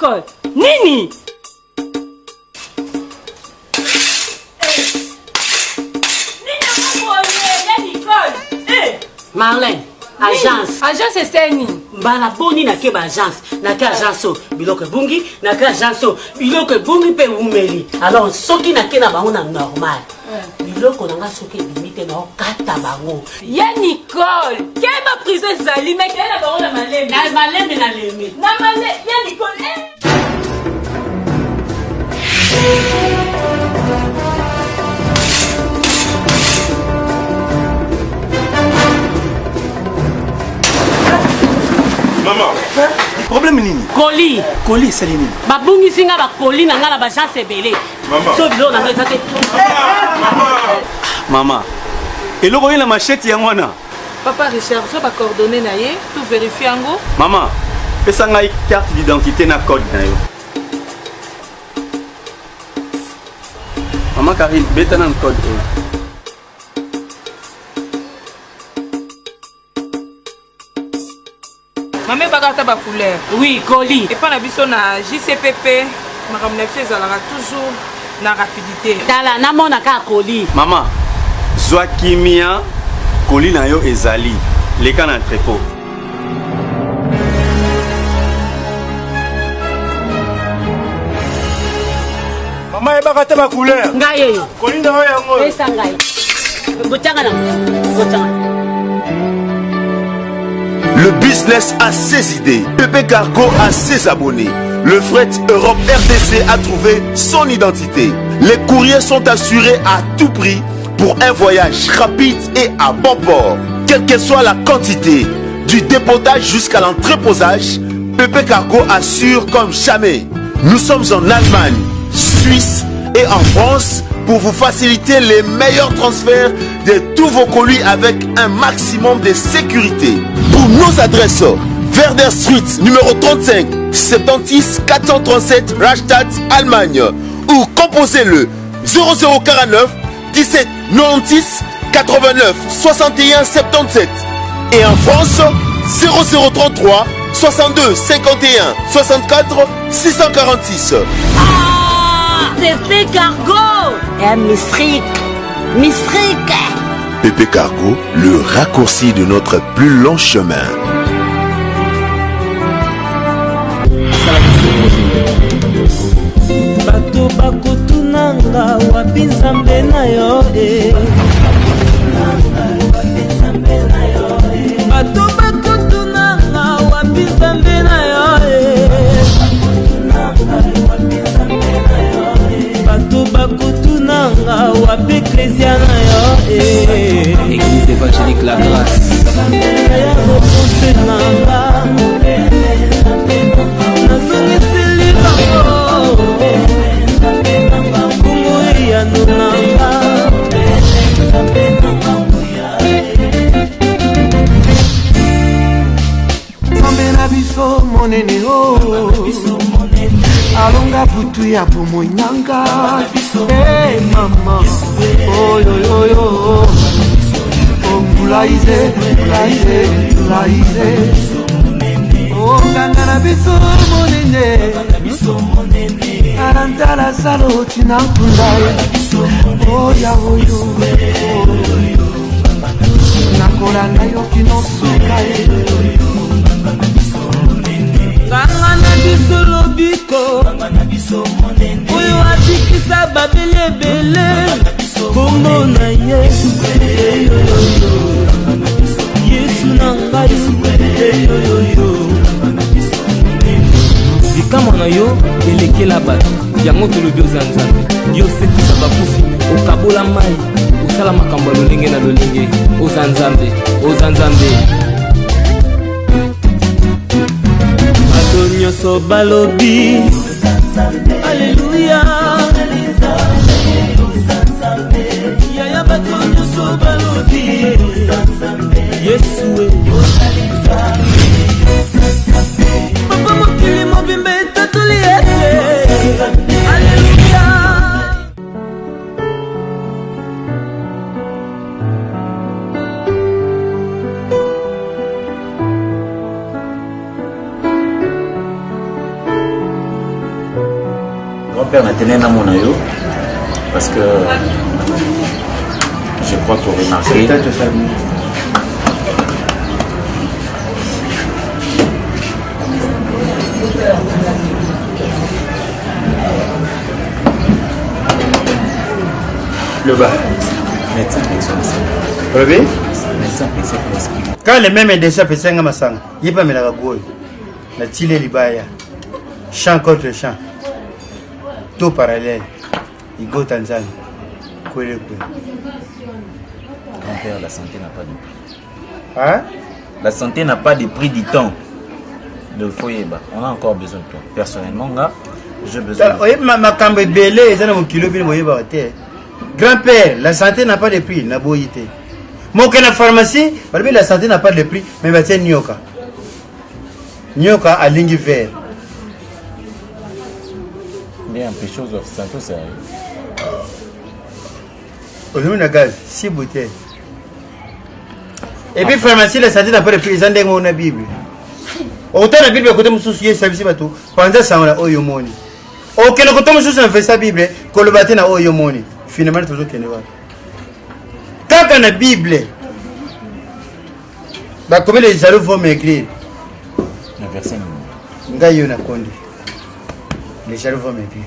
Nicole? Nini? Marlène, agence. Agence esteni. Mbala boni na ke ba agence. Na ke agence o biloko bungi, na ke agence o biloko bungi pe umeli. Alors soki na ke na bango na normal. Biloko na nga soki limite na kata bango. Ya Nicole, keba prison zali mais kela bango na maleme. Na maleme na leme. Na maleme, ya Nicole. Maman, problème nini? Colis c'est nini? Babungi singa ba colis na ngala ba chance belé. Maman. So bilo na ngala tate. Maman. Et le royaume la machette ya mwana. Papa Richard, so ba coordonner na ye, tout vérifier ngo. Maman, pesa ngai carte d'identité na code na yo. Maman Karine, beta na code. Maman bagata ba couleur. Oui, colis. Et pas na biso na JCPP, madame Nefse zalaka toujours na rapidité. Tala na mona ka colis. Maman, zwa kimia colis na yo ezali. Leka na entrepôt. Maman ebaka ba couleur. Ngaye yo. Colis na yo yango. Pesa ngai. Botanga na. Botanga. Le business a ses idées. Pépé Cargo a ses abonnés. Le Fret Europe RDC a trouvé son identité. Les courriers sont assurés à tout prix pour un voyage rapide et à bon port. Quelle que soit la quantité, du dépotage jusqu'à l'entreposage, Pépé Cargo assure comme jamais. Nous sommes en Allemagne, Suisse et en France pour vous faciliter les meilleurs transferts de tous vos colis avec un maximum de sécurité. Pour nos adresses, Werder Street, numéro 35, 76 437 Rastatt, Allemagne. Ou composez-le 0049 17 96 89 61 77. Et en France, 0033 62 51 64 646. Pépé Cargo. Et Mistrik. Pépé Cargo, le raccourci de notre plus long chemin. Bato bakutunanga wapi nzambe na yo Bato bakutunanga wapi nzambe na yo Bato bakutunanga wapi eklezia na yo Église évangélique La Grâce. ya bokonse nanga nazongiseli bango kungu eyano nanga nzambe na biso monene o alonga butu ya bomoi nanga mama oyoyoyo mbulaize onganga na biso monene arantala salo tina nkundai oya oyo nakolanda yo kino suka kanga na biso lobiko oyo abikisa babeli ebele kombo na yesu yesu na ngai likambo na yo elekela bato yango tolobi oza nzambe yo osekisa bakufi okabola mai osala makambo ya lolenge na lolenge oza nzambe bato nyonso balobi aleluya yaya bato nyonso balobi yesu papa mokili mobimba etatoli ete aleluya. grand-père n'a tenu un monayo parce que je crois qu'on remarqué. Le bas. Médecin Relevé? médecin Quand les mêmes déjà pensent à Massang, il n'y a pas de la gouille. La tile libaya. Champ contre champ. Tout parallèle. Il go Tanzanie. Grand-père, la santé n'a pas de prix. Hein? La santé n'a pas de prix du temps. De foyer, on a encore besoin de toi. Personnellement, là, j'ai besoin de toi. Ma cambe belé, ça n'a mon kilo bien moyen baraté. Grand-père, la santé n'a pas de prix, n'a boyité. Mon que la pharmacie, la santé n'a pas de prix, mais va tiens nyoka. Nyoka à ligne vert. Bien, un peu de choses, c'est un peu sérieux. Aujourd'hui, on a gaz, 6 bouteilles. Et puis, pharmacie, la santé n'a pas de prix, ils ont des mots dans la Bible. Autant la Bible, côté monsieur, il y a service bateau. Pendant ça, on a oyomoni. Auquel côté monsieur, on fait sa Bible, qu'on le batte na oyomoni. Finalement, toujours qu'il y a. Quand on a la Bible, comment les jaloux vont m'écrire? Le verset Ngayo na kondi. Les jaloux vont m'écrire.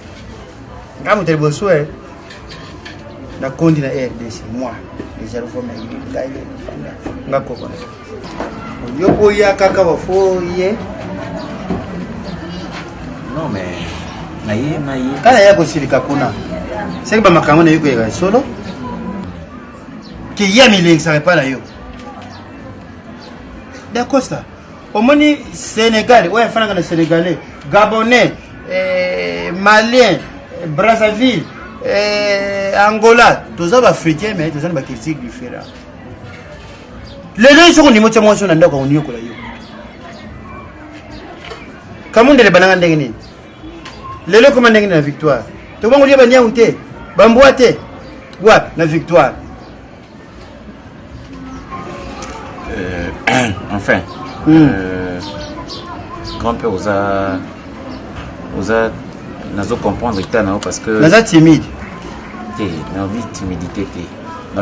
Quand vous êtes beau souhait, na kondi na RDC, moi, les jaloux vont m'écrire. Ngako kona. Yoko ya kaka wafo ye. Non mais naïe. Kana yako silika kuna. C'est que ba makambo na yuko ya solo. Qui y a mis ça pas là yo. D'accord ça. Au moni Sénégal, ouais franga na Sénégalais, Gabonais, Malien, Brazzaville, Angola, tous ça africains mais tous ça ba critique différent. Les gens sont au niveau de moi sur l'endroit où on y est. Comment on les banane d'engagner? Les gens comment d'engagner la victoire? Tout le monde dit bania outé, bamboate, ouais la victoire. Enfin, grand-père osa nazo comprendre que t'as parce que nazo timide. T'es dans vie timidité t'es.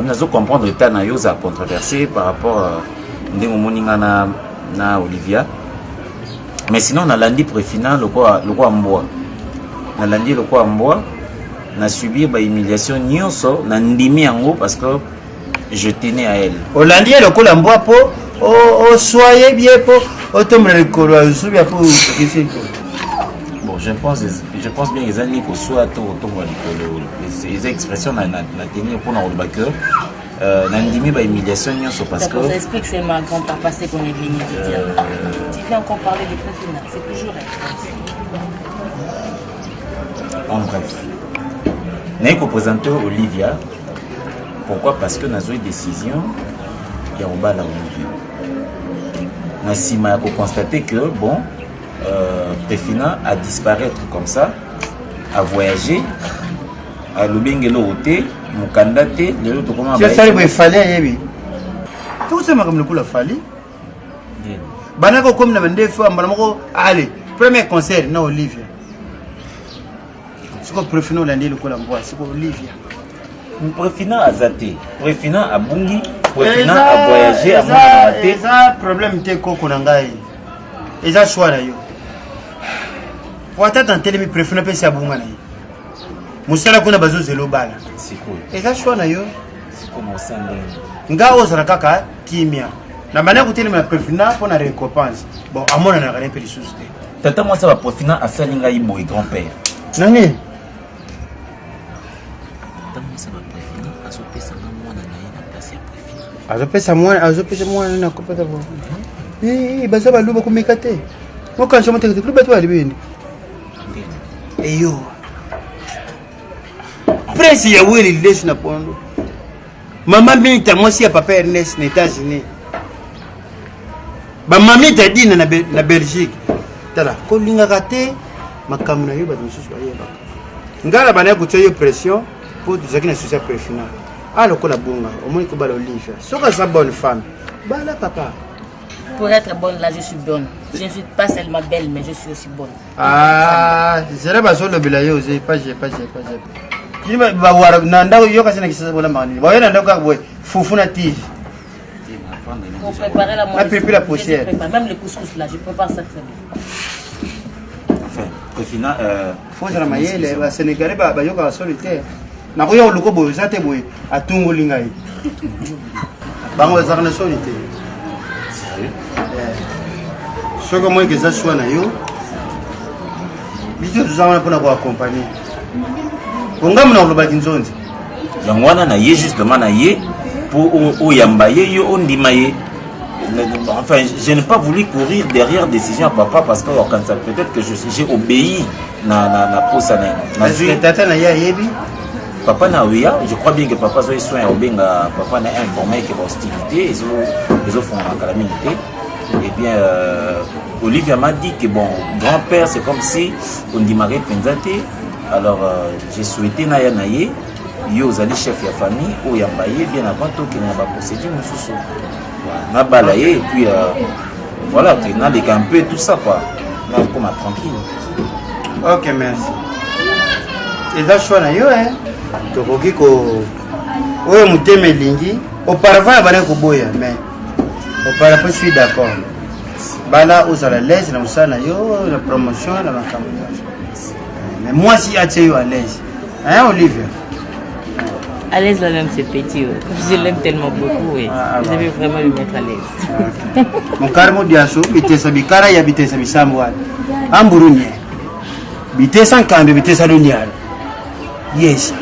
Nazo comprendre que t'as na yosa controversé par rapport à ndenge moninga na Olivia. Mais sinon na lundi préfinal le quoi mboa. Na lundi le quoi mboa na subir ba humiliation nyonso na ndimi yango parce que je tenais à elle. Hollandais le quoi mboa po o soyez bien po o tombe le colo subia po bon je pense bien les années que soit to tombe les expressions na tenir pour na backer Nandimi ba humiliation nyonso parce que ça explique c'est ma grand-père passé qu'on est venu te dire. Tu viens encore parler des préfinales, c'est toujours elle. En bref. N'est que présenter Olivia. Pourquoi? Parce que nous avons une décision qui a ouvert la Olivia. Nous avons constaté que bon, Préfina a disparaître comme ça, a voyagé, à l'Obengelo Oté, mon candidat, le autre comment tu as fait le fallait, oui. Tout ça m'a comme le coup la fallait. Banako comme la mandé fois, allez, premier concert, non Olivia. C'est quoi Préfina l'année le coup la voix, c'est quoi Olivia. Préfina a zaté, Préfina a bungi, Préfina a voyagé à mon raté. C'est un problème que Koko Nangai. Et ça soit là yo. Pour attendre télé Préfina peut s'abonner. Musala kuna bazo zelo bala. C'est cool. Et ça soit là yo. C'est comme au sein de nga ozala kaka kimia. Na bana kuteli ma Préfina pour na récompense. Bon, amona na rien peli souste. Tata moi ça va Préfina a salinga ibo et grand-père. Nani? Azopesa mwana na kopata bo. Baza baluba kumekate. Moka nshoma teke kuluba tu alibindi. Eyo. Prince ya wili lesu na pondo. Mama minta mosi ya papa Ernest na États-Unis. Ba mamita dina na Belgique. Tala, ko linga kate makamu na yo ba mususu ba yeba. Ngala bana kutoyo pression pour tuzaki na succès préfinal. Alors qu'on a bonga, au moins qu'on va Olivia. Si on a une bonne femme, bah là papa. Pour être bonne, là, je suis bonne. Je ne suis pas seulement belle, mais je suis aussi bonne. Ah, c'est là que je suis pas. Je vais voir Nanda yo kasi na kisa bola mani. Boya Nanda ka boy fufuna TV. Pour préparer la moi. La pochette. Même le couscous là, je prépare ça très bien. Enfin, au final faut ça mayele ba Sénégalais ba yo ka solitaire. Na ko yo luko boy ça te boy atungu lingai. Bango za kana solitaire. Sérieux? Ce que moi que ça soit na yo. Biso tuzama pour na accompagner. yango wana na ye justement na ye pour oyamba ye yo ondima ye. Enfin, je n'ai pas voulu courir derrière décision à papa parce que peut-être que j'ai obéi na posa na. Papa na oya, je crois bien que papa soit soin obenga papa na informé que hostilité ils ont font la calamité. Et bien Olivia m'a dit que bon grand-père c'est comme si on dimarait penzate. Alors, j'ai souhaité na ye, yo zali chef de famille, ou yambaye bien avant tout qu'il n'y a pas procédure, na balaye et puis voilà, tu n'as les un peu tout ça quoi, là comme tranquille. Ok, merci. Et ça choix na yo hein, tokoki ko, oyo muteme lingi, auparavant bana ko boya, mais auparavant je suis d'accord. Bana osala l'aise na usana yo, la promotion na makambo. Mais moi, si tu es à l'aise, hein, Olivia? À l'aise, là même, c'est petit. Je l'aime tellement beaucoup. Oui. Je vais vraiment lui mettre à l'aise. Mon carmo diaso, bite sa bikara ya bite sa bisamwad. Amburunie. Bite sa kambe, bite sa lunyal. Yes.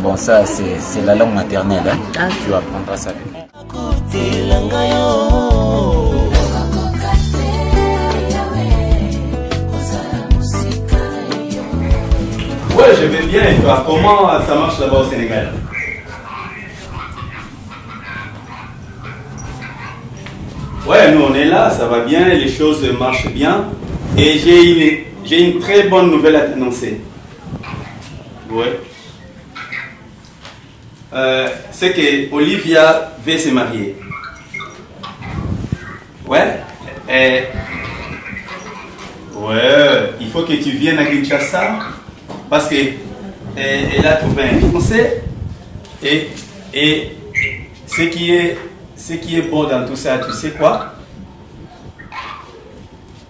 Bon, ça, c'est la langue maternelle. Hein? Ah. Tu apprendras ça. Ouais, je vais bien. Et toi, comment ça marche là-bas au Sénégal? Ouais, nous on est là, ça va bien, les choses marchent bien. Et j'ai une très bonne nouvelle à t'annoncer. Ouais. C'est que Olivia veut se marier. Ouais. Ouais, il faut que tu viennes à Kinshasa. Parce qu'elle a trouvé un fiancé et ce qui est beau dans tout ça, tu sais quoi?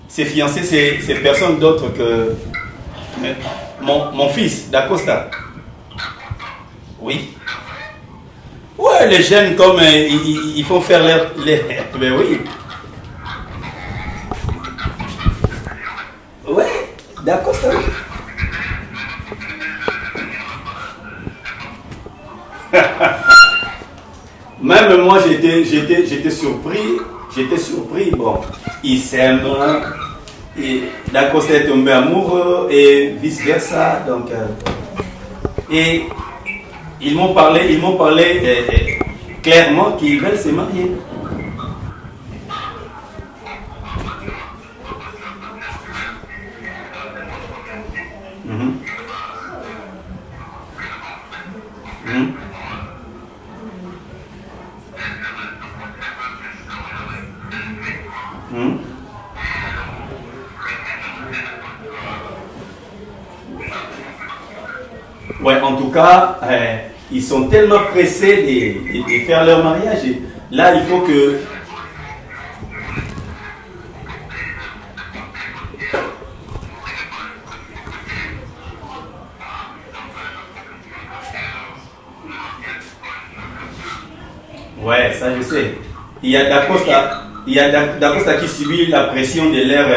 Ces fiancés, c'est personne d'autre que mon fils, D'Acosta. Oui. Ouais, les jeunes comme ils font faire les... Ben oui. Ouais, D'Acosta. Même moi j'étais surpris, bon, ils s'aiment et D'Acosta est tombé amoureux et vice versa, donc et ils m'ont parlé clairement qu'ils veulent se marier. Ouais, en tout cas, ils sont tellement pressés de faire leur mariage. Et là, il faut que... Ouais, ça je sais. Il y a D'Acosta qui subit la pression de leur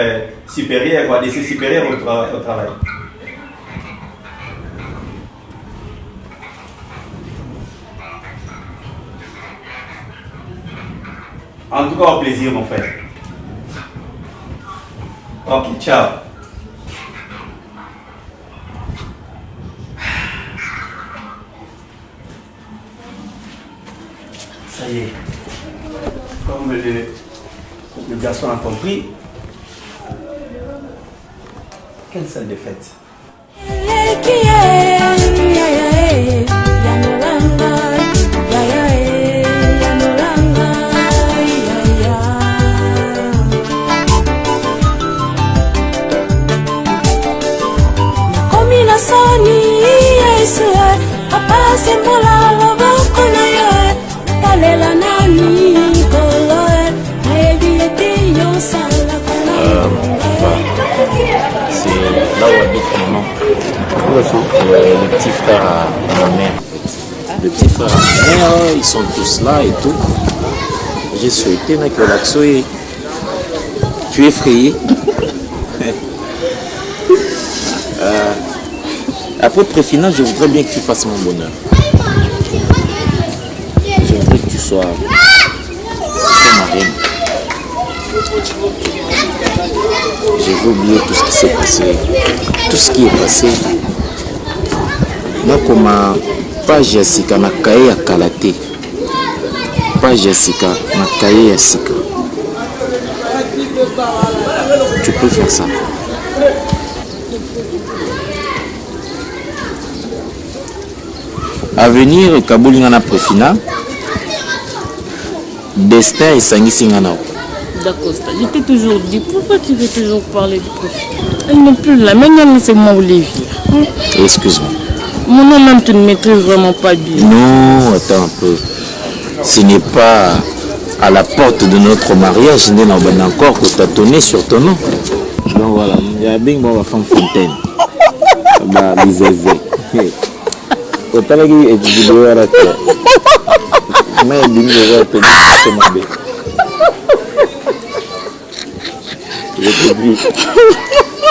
supérieur, quoi, de ses supérieurs au travail. En tout cas, au plaisir, mon frère. Ok, ciao. Ça y est. Comme le garçon a compris, quelle salle de fête. asembola loboko na yo talela nani kolo nayebi ete yo sala c'est là où habite maman. Le petit frère à ma mère. Le petit frère à ma mère, ils sont tous là et tout. J'ai souhaité que l'accent est... Tu es effrayé. Après préfinance, je voudrais bien que tu fasses mon bonheur. Je voudrais que tu sois ma reine. J'ai oublié tout ce qui s'est passé. Tout ce qui est passé. Moi, comme page ya sika na kaye ya kalaté. Page ya sika na kaye ya sika. Tu peux faire ça. À venir, Kabouli ngana préfina. Destin et sangisi ngana. D'accord, je t'ai toujours dit, pourquoi tu veux toujours parler du prophète? Elle n'est plus là, maintenant c'est moi Olivier. Excuse-moi. Mon nom même tu ne maîtrises vraiment pas bien. Non, attends un peu. Ce n'est pas à la porte de notre mariage, il n'y a encore que tu as tonné sur ton nom. Donc voilà, il y a bien ma femme Fontaine. Bah, les évêques. Autant que tu dis que tu as été. Mais il dit que tu as été. Je te dis,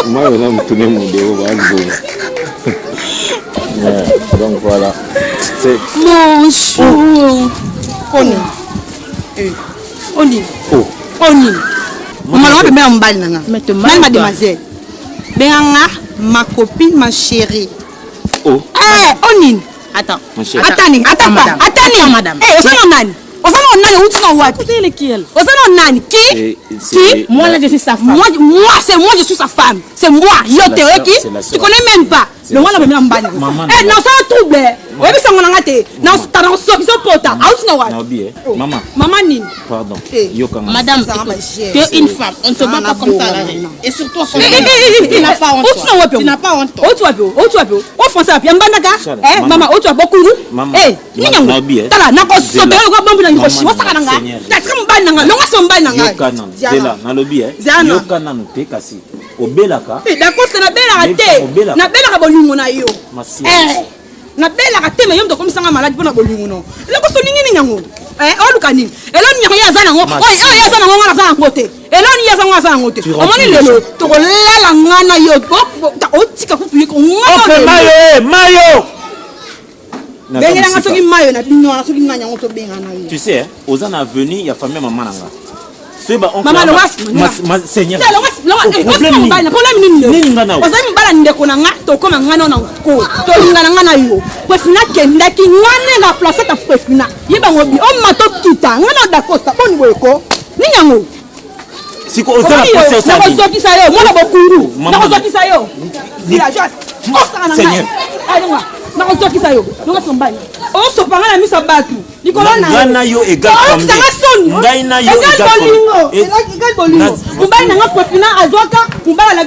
moi, on a tourné mon déo. Donc voilà. Mon chou. Oni. Oni. Oh. Oni. Maman, tu m'as emballé. Mademoiselle. Benanga, ma copine, ma chérie. Oh. Eh, Oni. Attends. Attends, madame. Eh, c'est lequel? Moi là je suis sa femme. Moi c'est moi je suis sa femme. C'est moi. Tu connais même pas. Le moi là même mbani. Eh non ça trouble. Oui mais ça ngona ngate. Non ta non so biso pota. Out na wa. Maman. Maman ni. Pardon. Madame, tu es une femme. On ne te bat pas comme ça là. Et surtout tu n'as pas honte. Tu n'as pas honte. O français bien mbandaka. Eh maman, o tu as beaucoup. Eh, ni nyango. Tala na ko so be ko bombu na ngoshi. Wa saka nanga. Tatika mbani nanga. Longa so mbani nanga. Zela na lobi yokana te kasi obelaka d'accord c'est na belaka te na belaka bolingo na yo na belaka te mais yo ndo komisanga malade pona bolingo no leko so nini nyango oluka nini eloni nyango ya zana ngo ya zana ngo ngana zana ngote eloni ya zana zana ngote omoni lelo to kolala ngana yo otika kupuye ko ngana mayo benga soki mayo na bino na soki nyango to benga na yo tu sais aux en avenue il y a famille maman nanga. Maman le was Seigneur. Problème nini? Ozali mbala ndeko na nga to koma ngana na ko. To ngana ngana yo. Kwefina kenda ki ngane na place ta kwefina. Yeba ngobi o mato kita ngana da costa boni boyeko. Ni nyango. Siko ozala passer au sabi. Na kozokisa yo, mona bokuru. Na kozokisa yo. Villageois. Seigneur. Allez-moi. Na kozokisa yo. Nga sombani. O so panga na misa batu. Ngana yo egal comme Ngana yo egal bolingo. Mbali na nga profina azwaka, mbali na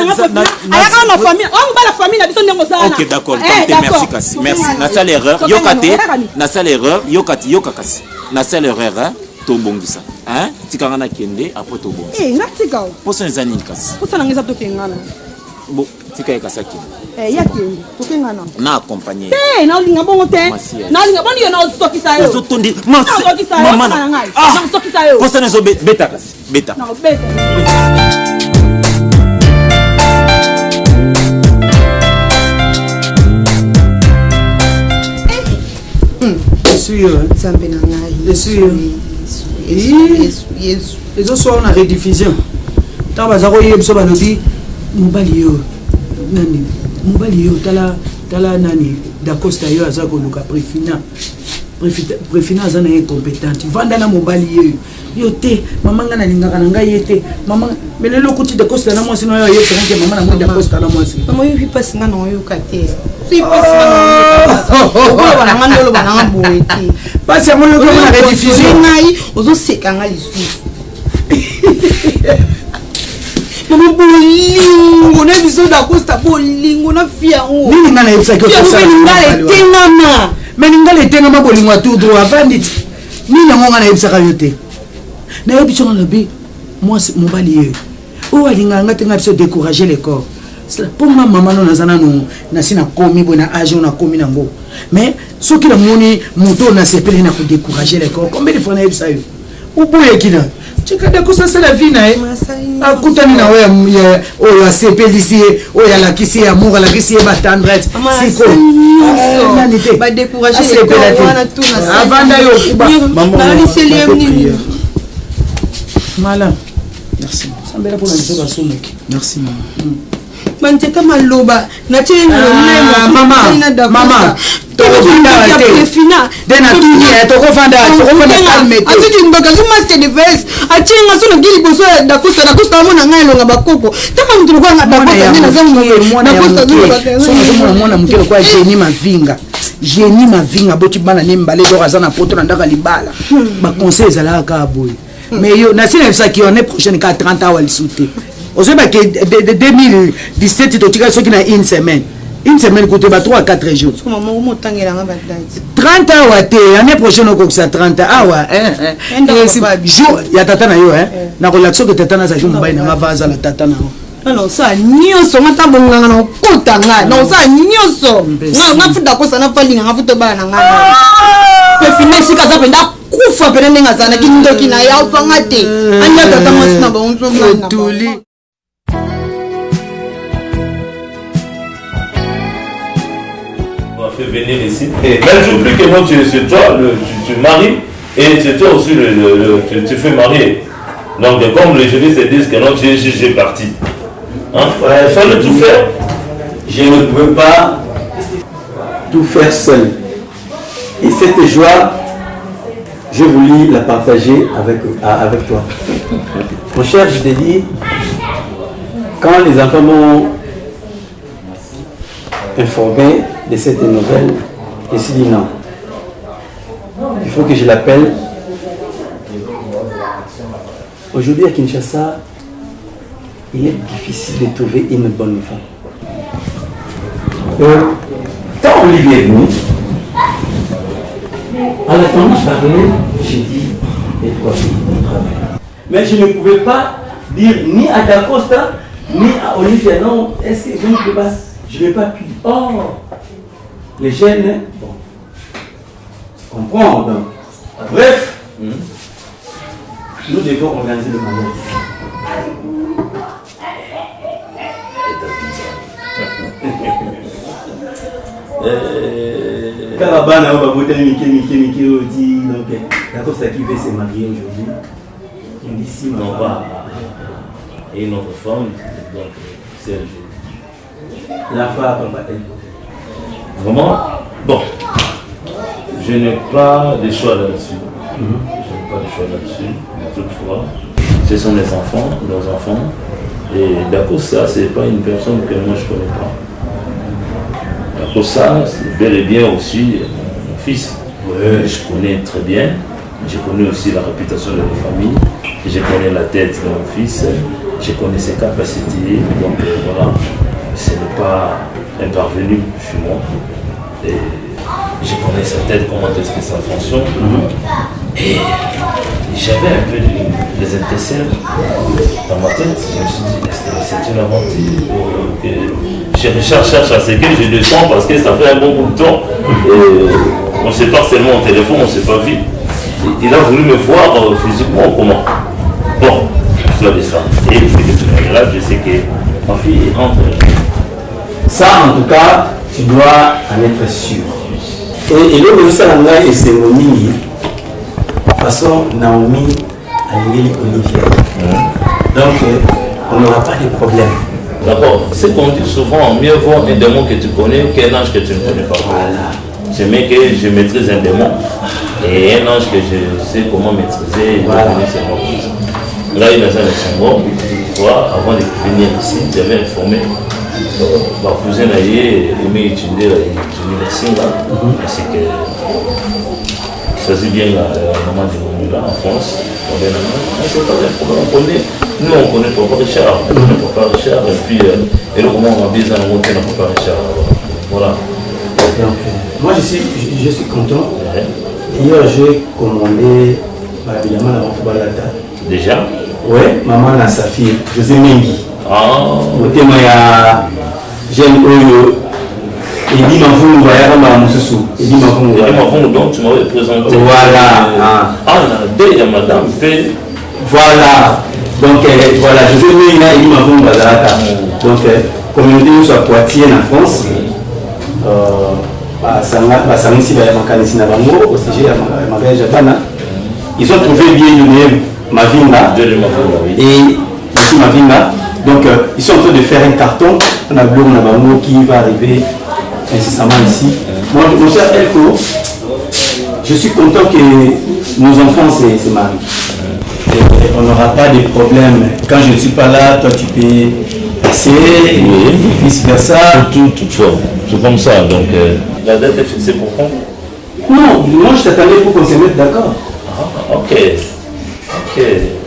nga profina. Ayaka na famille, mbala famille na biso ndenge ozana. OK d'accord, merci kasi. Merci. Na sale erreur, yokate, na sale erreur, yokati yokakasi. Na sale erreur, to bongisa. Hein? Tikanga na kende après to bongisa. Eh, natika. Poso nzani nkasi. Poso na ngeza to kengana. Bon, tika ekasaki. Yaki, to kengana. Na accompagner. Eh, na linga bongo te. Na linga boni yo na sokisa yo. Ozo tondi. Maman. Na sokisa yo. Poso nezo beta kasi. Beta. Na beta. Je suis les autres soirs on a rediffusion. Tant bazaro yebso balobi mobali yo nani mobali yo tala nani da Costa yo azako luka préfina azana incompétente vanda na mobali yo te mama ngana lingaka na ngai yete mama melelo kuti da Costa na mwasi no yo yete nge mama na mwasi da Costa na mwasi mama yo pipasi ngana yo kate pipasi ngana yo bana ngandolo bana ngboete pasi yango yo na rediffusion ngai ozo seka ngai lisusu mama bolingo na biso da Costa bolingo na fiango nini ngana yebisa ke ngale tengama mais ninga le tenga mabolingo tout droit avandi ni na ngonga na yebisaka yo te na yebiso na lobi moi mobali ye o alinga nga tenga biso décourager les corps pour ma maman non nazana no na sina komi bona âge on a komi nango mais ce qui la moni moto na sepeli na ko décourager les corps combien de fois na yebisa yo ou boye kina chikade ko ça c'est la vie na akutani na we o ya sepeli si o ya la kisi ya amour la kisi ya tendresse siko ba décourager les corps wana tout na avanda yo maman na liselium ni Malin. Merci. Merci maman. Manteka maloba na tena maman tokofanda te dena tunia tokofanda calme te atiki mboka master de vest atinga sona gili boso da kusta mona ngai longa bakoko taka mtu kwa ngada na zangu na kusta mwana mkelo kwa Génie mavinga boti bana nembale do azana poto na ndaka libala ba conseil ezala ka boy mais yo na sina ça qui année prochaine ka 30 ans wali sauter Ozo ba que de 2017 to tika soki na une semaine coûte ba 3 à 4 jours. Maman o motangela nga badati. 30 ans wate année prochaine ko ça 30 ans wa jour ya tata na yo na relaxo que tata na za jour mbaina nga vaza la tata na. Alors ça nyonso ngata bonganga na kota nga. Non ça nyonso. Nga futa ko sana falinga nga futa bana nga. Pe finesse ka za penda kufa pende nga sana kindoki na ya fangate. Anya tata masina ba onzo nga. Tuli. Fait venir ici. Et même j'oublie que moi, c'est toi, tu maries, et c'est toi aussi, tu fais marier. Donc, comme les jeunes se disent que non, j'ai parti. Hein? Il fallait tout faire. Je ne pouvais pas tout faire seul. Et cette joie, je voulais la partager avec toi. Mon cher, je te dis, quand les enfants m'ont informé de cette nouvelle, je me suis dit non. Il faut que je l'appelle. Aujourd'hui à Kinshasa, il est difficile de trouver une bonne femme. Quand Olivier est venu, à la fin je parlais, j'ai dit, et quoi, mais je ne pouvais pas dire ni à Da Costa, ni à Olivier, non, est-ce que je ne peux pas, je n'ai pas pu. Oh, les jeunes, bon, comprendre. Donc. Bref, nous devons organiser le mariage. Caravane, on va voter Mickey aussi. Donc, d'accord, c'est qui veut se marier aujourd'hui. On dit si, non, pas. Et une autre femme, donc, c'est la femme, papa, elle. Vraiment, bon, je n'ai pas de choix là-dessus. Je n'ai pas de choix là-dessus, mais toutefois, ce sont les enfants, leurs enfants. Et d'accord, ça, c'est pas une personne que moi je ne connais pas. D'accord, ça, c'est bel et bien aussi mon fils. Ouais. Je connais très bien. Je connais aussi la réputation de la famille. Je connais la tête de mon fils. Je connais ses capacités. Donc voilà, ce n'est pas un parvenu chez moi. Et je connais sa tête, comment est-ce que ça fonctionne. Et j'avais un peu des étincelles dans ma tête. Je me suis dit, c'est une aventure. Je recherche à ce que je descends parce que ça fait un bon bout de temps. Et on ne s'est pas seulement au téléphone, on ne s'est pas vu. Il a voulu me voir physiquement comment. Bon, je dois descendre. Et c'est que tu es là, je sais que ma fille entre. Ça, en tout cas, tu dois en être sûr. Et le ministère de la et c'est Moni. De toute façon, Naomi a lié Olivier. Donc, on n'aura pas de problème. D'accord. C'est qu'on dit souvent, mieux vaut un démon que tu connais qu'un ange que tu ne connais pas. Voilà. C'est mieux que je maîtrise un démon et un ange que je sais comment maîtriser. Voilà. Là, il y a un Congo. Avant de venir ici, j'avais informé ma cousine aïe, aimé étudier les signes là. C'est que ça se bien la maman de là en France. C'est pas un problème, on connaît. Nous on connaît Papa Richard, on connaît Papa Richard et puis et le comment on a besoin de monter dans Papa Richard. Voilà. Donc, moi je suis content. Hier j'ai commandé évidemment la Footballata. Déjà? Oui, maman la Safir, José Mengi. Au thème il y a Jeanne Oyo. Edi Mavungu, Edi Mavungu, donc tu m'avais présenté. Voilà. Il y a madame P. Voilà. Donc voilà, je vais venir Edi Mavungu Bazaraka. Donc, communauté nous soit Poitiers en France. Ils ont trouvé bien Mavinga et ici Mavinga. Donc ils sont en train de faire un carton. On a Bleu, on a Bango qui va arriver incessamment ici. Moi, mon cher Elko, je suis content que nos enfants se marient. Et on n'aura pas de problème. Quand je ne suis pas là, toi tu peux passer et vice versa. C'est comme ça. Donc la date est fixée pour quand? Non, moi je t'attendais pour qu'on se mette d'accord. Ok.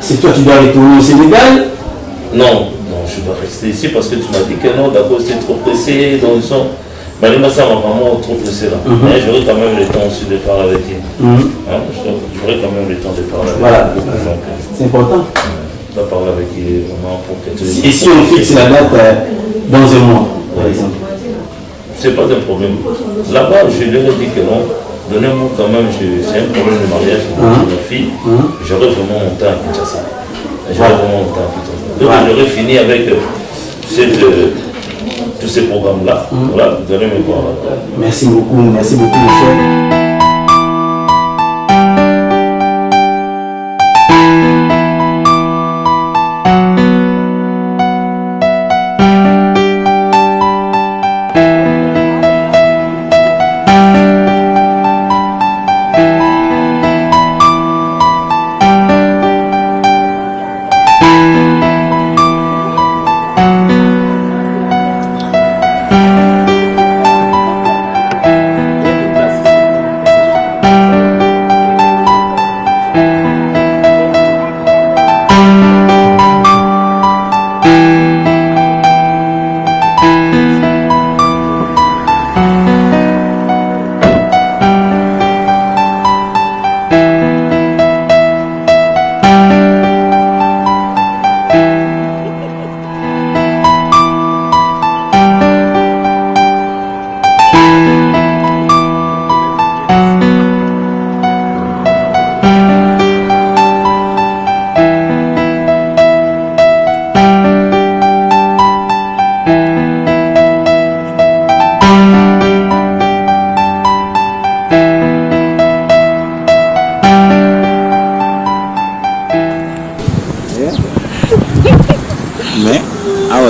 C'est toi tu dois retourner au Sénégal? Non, je dois rester ici parce que tu m'as dit que non, d'accord, c'était trop pressé, donc ils sont... Malgré ça, ma maman est trop pressée là. Mais j'aurai quand même le temps aussi de parler avec elle. J'aurai quand même le temps de parler avec elle. Voilà, c'est important. Je dois parler avec elle vraiment pour que tu... Et si on fixe la date dans un mois, par exemple? C'est pas un problème. Là-bas, je leur ai dit que non. Donnez-moi quand même, c'est un problème de mariage pour ma fille. J'aurai vraiment mon temps à Kinshasa. Donc j'aurais fini avec tous ces programmes-là. Voilà, donnez-moi voir. Merci beaucoup, mon cher.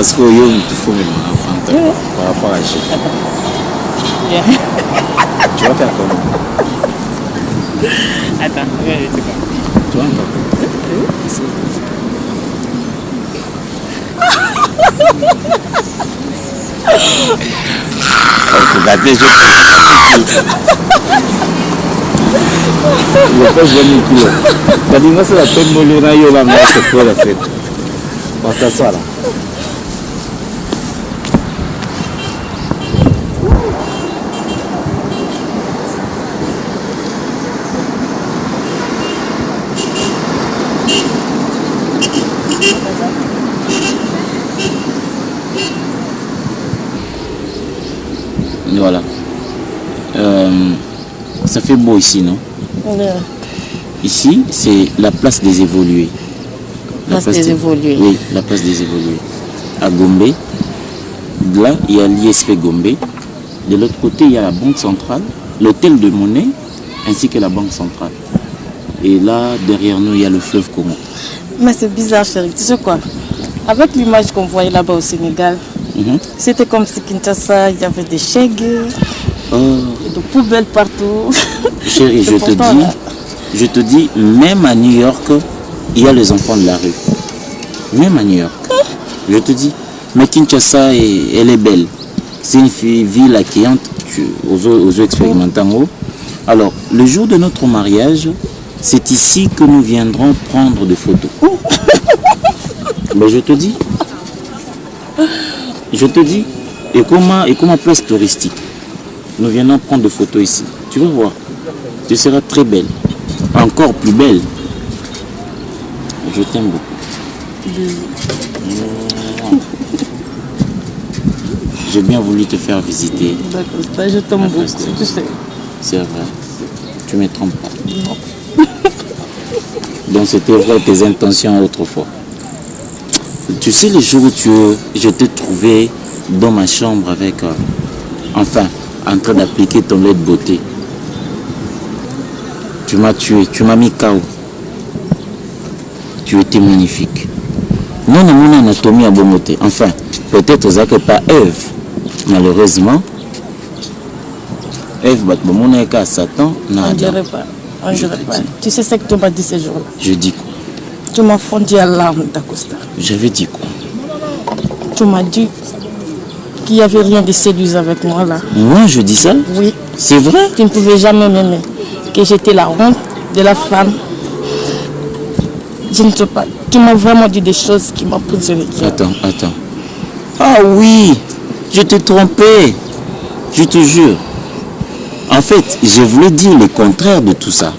Parce que yo tu faut me par rapport à G. Tu vas faire comment? Attends, tu vas encore. Regardez, je peux venir plus. T'as dit moi c'est la peine de l'eau yo là mais c'est quoi la fête? On s'assoit là. Voilà. Ça fait beau ici, non? Ici, c'est la place des évolués. La place des évolués. Oui, la place des évolués. À Gombe, là, il y a l'ISP Gombe. De l'autre côté, il y a la Banque centrale, l'hôtel de monnaie, ainsi que la Banque centrale. Et là, derrière nous, il y a le fleuve Congo. Mais c'est bizarre, chérie. Tu sais quoi? Avec l'image qu'on voyait là-bas au Sénégal, c'était comme si Kinshasa, il y avait des chègues, des poubelles partout. Chérie, je te dis, même à New York, il y a les enfants de la rue. Même à New York. Je te dis. Mais Kinshasa, elle est belle. C'est une ville accueillante aux expérimentants. Alors, le jour de notre mariage, c'est ici que nous viendrons prendre des photos. Mais je te dis, et comment place touristique. nous viendrons prendre des photos ici. Tu vas voir. Tu seras très belle. Encore plus belle. Je t'aime beaucoup. J'ai bien voulu te faire visiter. D'accord, je t'aime beaucoup, tu sais. C'est vrai. Tu ne me trompes pas. Non. Donc c'était vrai tes intentions autrefois. Tu sais, le jour où je t'ai trouvé dans ma chambre avec... enfin, en train d'appliquer ton lait de beauté. Tu m'as tué, tu m'as mis KO. Tu étais magnifique. Non, non, mon anatomie a beauté. Enfin, peut-être que pas Ève. Malheureusement, Ève, mon à Satan, on ne dirait pas. On ne dirait pas. Tu sais ce que tu m'as dit ces jours-là. Je dis quoi? Tu m'as fondu à larmes, Dacosta. J'avais dit quoi? Tu m'as dit qu'il n'y avait rien de séduisant avec moi là. Moi, je dis ça? Oui. C'est vrai? Tu ne pouvais jamais m'aimer. Que j'étais la honte de la femme. Je ne sais pas. Tu m'as vraiment dit des choses qui m'ont posé le cœur. Attends. Ah oui, je t'ai trompé. Je te jure. En fait, je voulais dire le contraire de tout ça.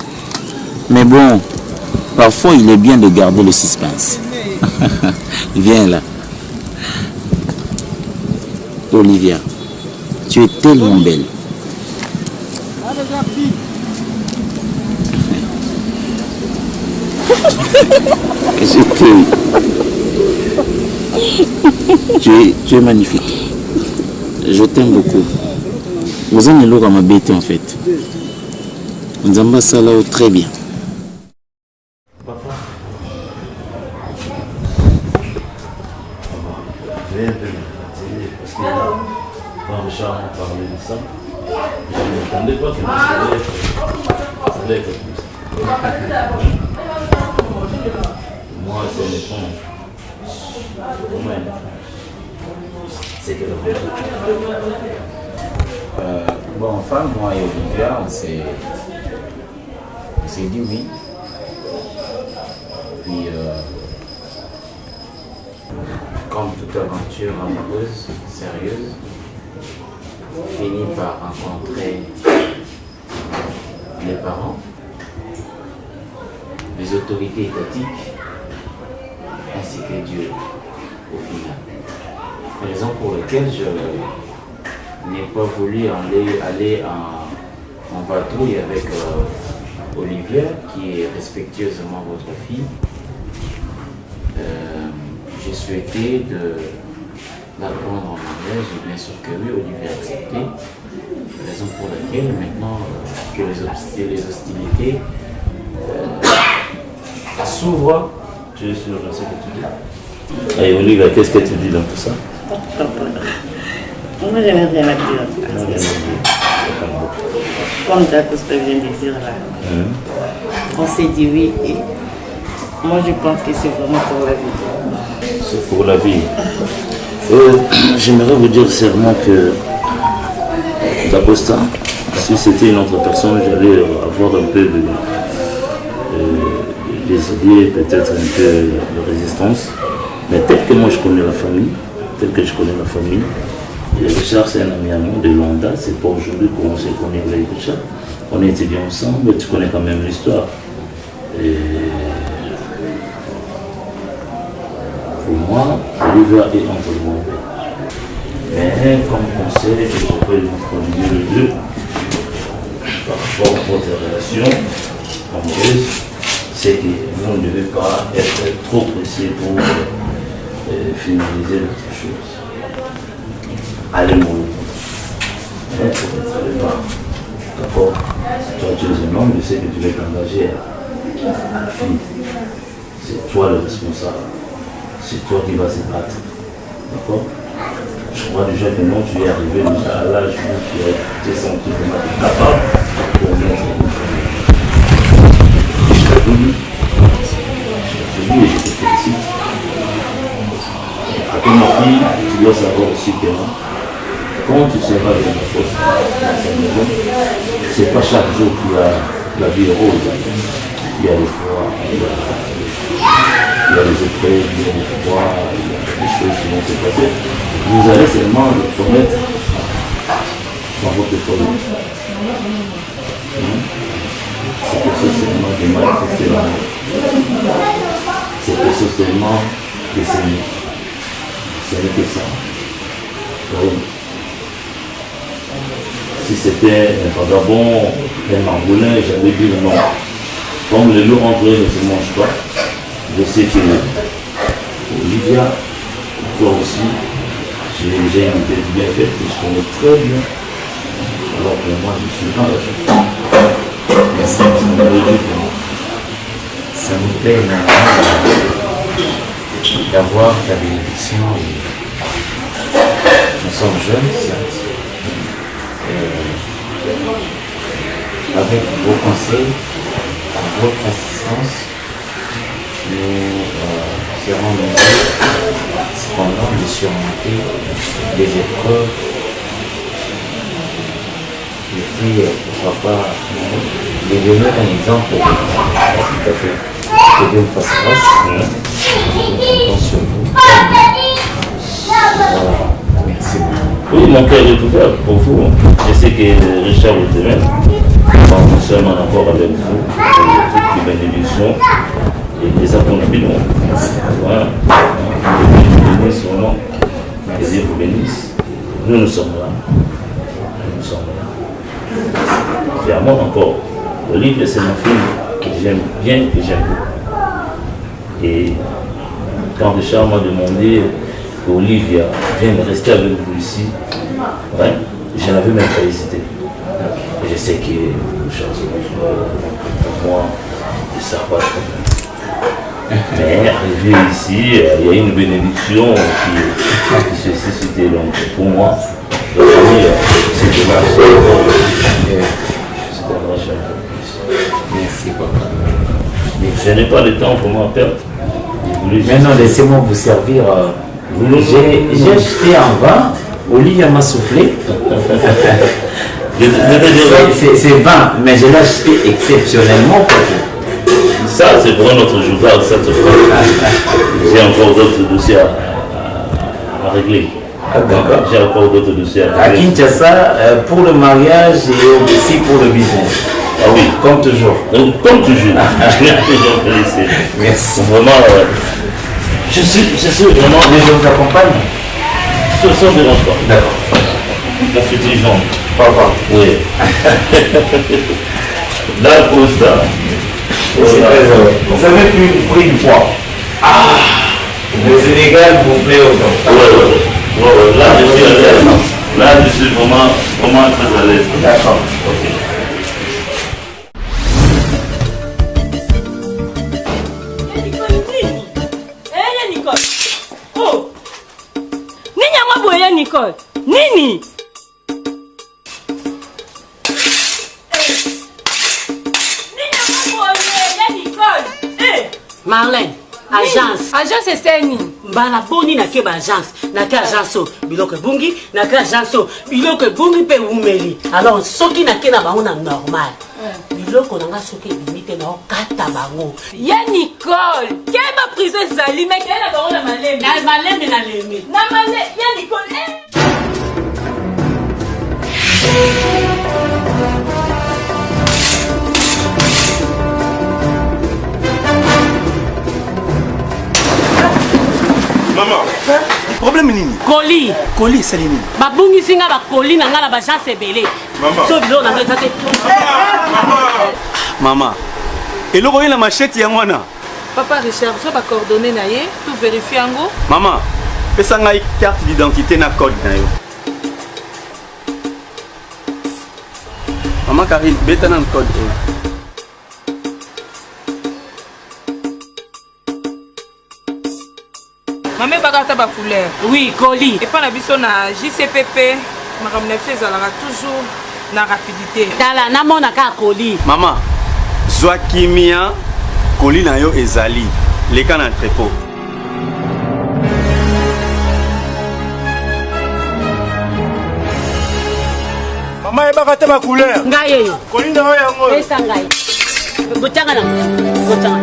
Mais bon, parfois il est bien de garder le suspense. Viens là. Olivia, tu es tellement belle. Tu es magnifique. Je t'aime beaucoup. Vous en êtes lourd à ma bête en fait. Nous avons ça là très bien. Papa. Viens de me parce que quand Richard m'a parlé de ça, je ne m'attendais pas que ça allait être comme ça. Moi, c'est un échange. C'est que le bon, enfin, moi et Olivia, on s'est dit oui. Puis, comme toute aventure amoureuse, sérieuse, finit par rencontrer les parents, les autorités étatiques, ainsi que Dieu au final. Raison pour laquelle je n'ai pas voulu aller en vadrouille avec Olivia, qui est respectueusement votre fille. J'ai souhaité de la prendre en mariage, et bien sûr que oui, Olivia a accepté. Raison pour laquelle maintenant que les hostilités s'ouvrent. Tu es sûr de ce que tu dis? Et Olivia, qu'est-ce que tu dis dans tout ça? Moi, je n'ai rien à dire. Comme Dacosta vient de dire là, on s'est dit oui et moi je pense que c'est vraiment pour la vie. C'est pour la vie. J'aimerais vous dire seulement que Dacosta, si c'était une autre personne, j'allais avoir un peu des idées, peut-être un peu de résistance. Mais tel que moi je connais la famille, Richard c'est un ami à moi de Londa, c'est pas aujourd'hui qu'on s'est connu avec Richard. On est étudiés ensemble, mais tu connais quand même l'histoire. Et pour moi, Olivia est entre moi. Mais comme conseil, je pourrais vous conduire le deux par rapport à votre relation amoureuse, c'est que vous ne devez pas être trop pressé pour finaliser l'autre chose. Allez mourir. D'accord? Toi tu es un homme, je sais que tu vas t'engager à la fille. C'est toi le responsable. C'est toi qui vas se battre. D'accord? Je crois déjà que non, tu es arrivé déjà à l'âge où tu es senti capable pour mettre une famille. Je te dis et je te félicite. À ma fille, tu dois savoir aussi que quand tu seras dans la force dans sa maison, c'est pas chaque jour qu'il y a la vie rose. Il y a les froids, il y a les épreuves, il y a les froids, il y a des choses qui vont se passer. Vous allez seulement le promettre dans votre folie. C'est quelque chose seulement de manifester l'amour. C'est quelque chose seulement de s'aimer. Ce n'est que ça. Oui. Si c'était un vagabond, un margoulin, j'avais dit non. Comme le loup entre eux ne se mange pas, je sais que Olivia, toi aussi, j'ai une tête bien faite que je connais très bien. Alors que moi, je suis dans la chose. Merci. Ça nous plaît énormément d'avoir ta bénédiction. Nous sommes jeunes, certes. Avec vos conseils, votre assistance, nous serons nombreux cependant de surmonter des épreuves. Et puis, pourquoi pas devenir un exemple. Tout à fait. Que Dieu me fasse grâce. Je compte sur vous. Voilà. Merci beaucoup. Oui, mon cœur est ouvert pour vous. Je sais que Richard vous aime. Nous sommes en accord avec vous pour toutes les bénédictions et les accomplissements. Voilà. Que Dieu vous bénisse vraiment. Que Dieu vous bénisse. Nous sommes là. Nous sommes là. Clairement encore. Olivier, c'est ma fille que j'aime bien et j'aime beaucoup. Et quand Richard m'a demandé qu'Olivia vienne rester avec vous ici, ouais, je n'avais même pas hésité. Et je sais que Richard, pour moi, ça va pas trop bien. Mais arrivé ici, il y a une bénédiction qui s'est suscitée. Donc pour moi, la famille, c'était ma soeur. C'était ma soeur. Merci, papa. Ce n'est pas le temps pour moi à perdre. Maintenant, laissez-moi vous servir. J'ai acheté un vin. Olivia m'a soufflé. C'est vin, mais je l'ai acheté exceptionnellement pour vous. Ça, c'est pour un autre jour. J'ai encore d'autres dossiers à régler. Ah, d'accord. J'ai encore d'autres dossiers à À régler. Kinshasa, pour le mariage et aussi pour le business. Ah oui, comme toujours. Comme toujours. Merci. Vraiment, je suis vraiment. Mais je vous accompagne. Ça ne dérange pas. D'accord. La future jambe. Papa. Oui. La Costa. Vous savez plus le prix du poids. Ah, le Sénégal vous plaît autant. Ouais. Là, je suis à l'aise. Là, je suis vraiment très à l'aise. D'accord. Ok. Nicole, Nini. Marlène, agence. Agence eseni. Mbala boni na ke ba agence. Na ke agence biloko bungi, na ke agence biloko bungi pe umeli. Alors soki na ke na bango na normal. Biloko nanga soki limite na kata bango. Ya Nicole, keba prison ezali mais kela bango na maleme. Na maleme na lemi. Na maleme ya Nicole. Maman, problème nini? Colis c'est nini? Babungisi nga ba colis na nga na ba agence ebele. Maman. So bilo na nga tate. Maman. Eloko yena machette ya mwana. Papa Richard, so ba coordonner na ye, tout vérifier yango. Maman, pesa ngai carte d'identité na code na yo. Maman Karine, beta na code. Maman bakata ba couleur. Oui, colis. Et pas na biso na JCPP, makambo na biso ezalaka toujours na rapidité. Tala na mona ka colis. Maman, zwa kimia colis na yo ezali leka na entrepôt. Maman ebaka te ba couleur. Ngai yo. Colis na yo yango. Pesa ngai. Botanga na. Botanga.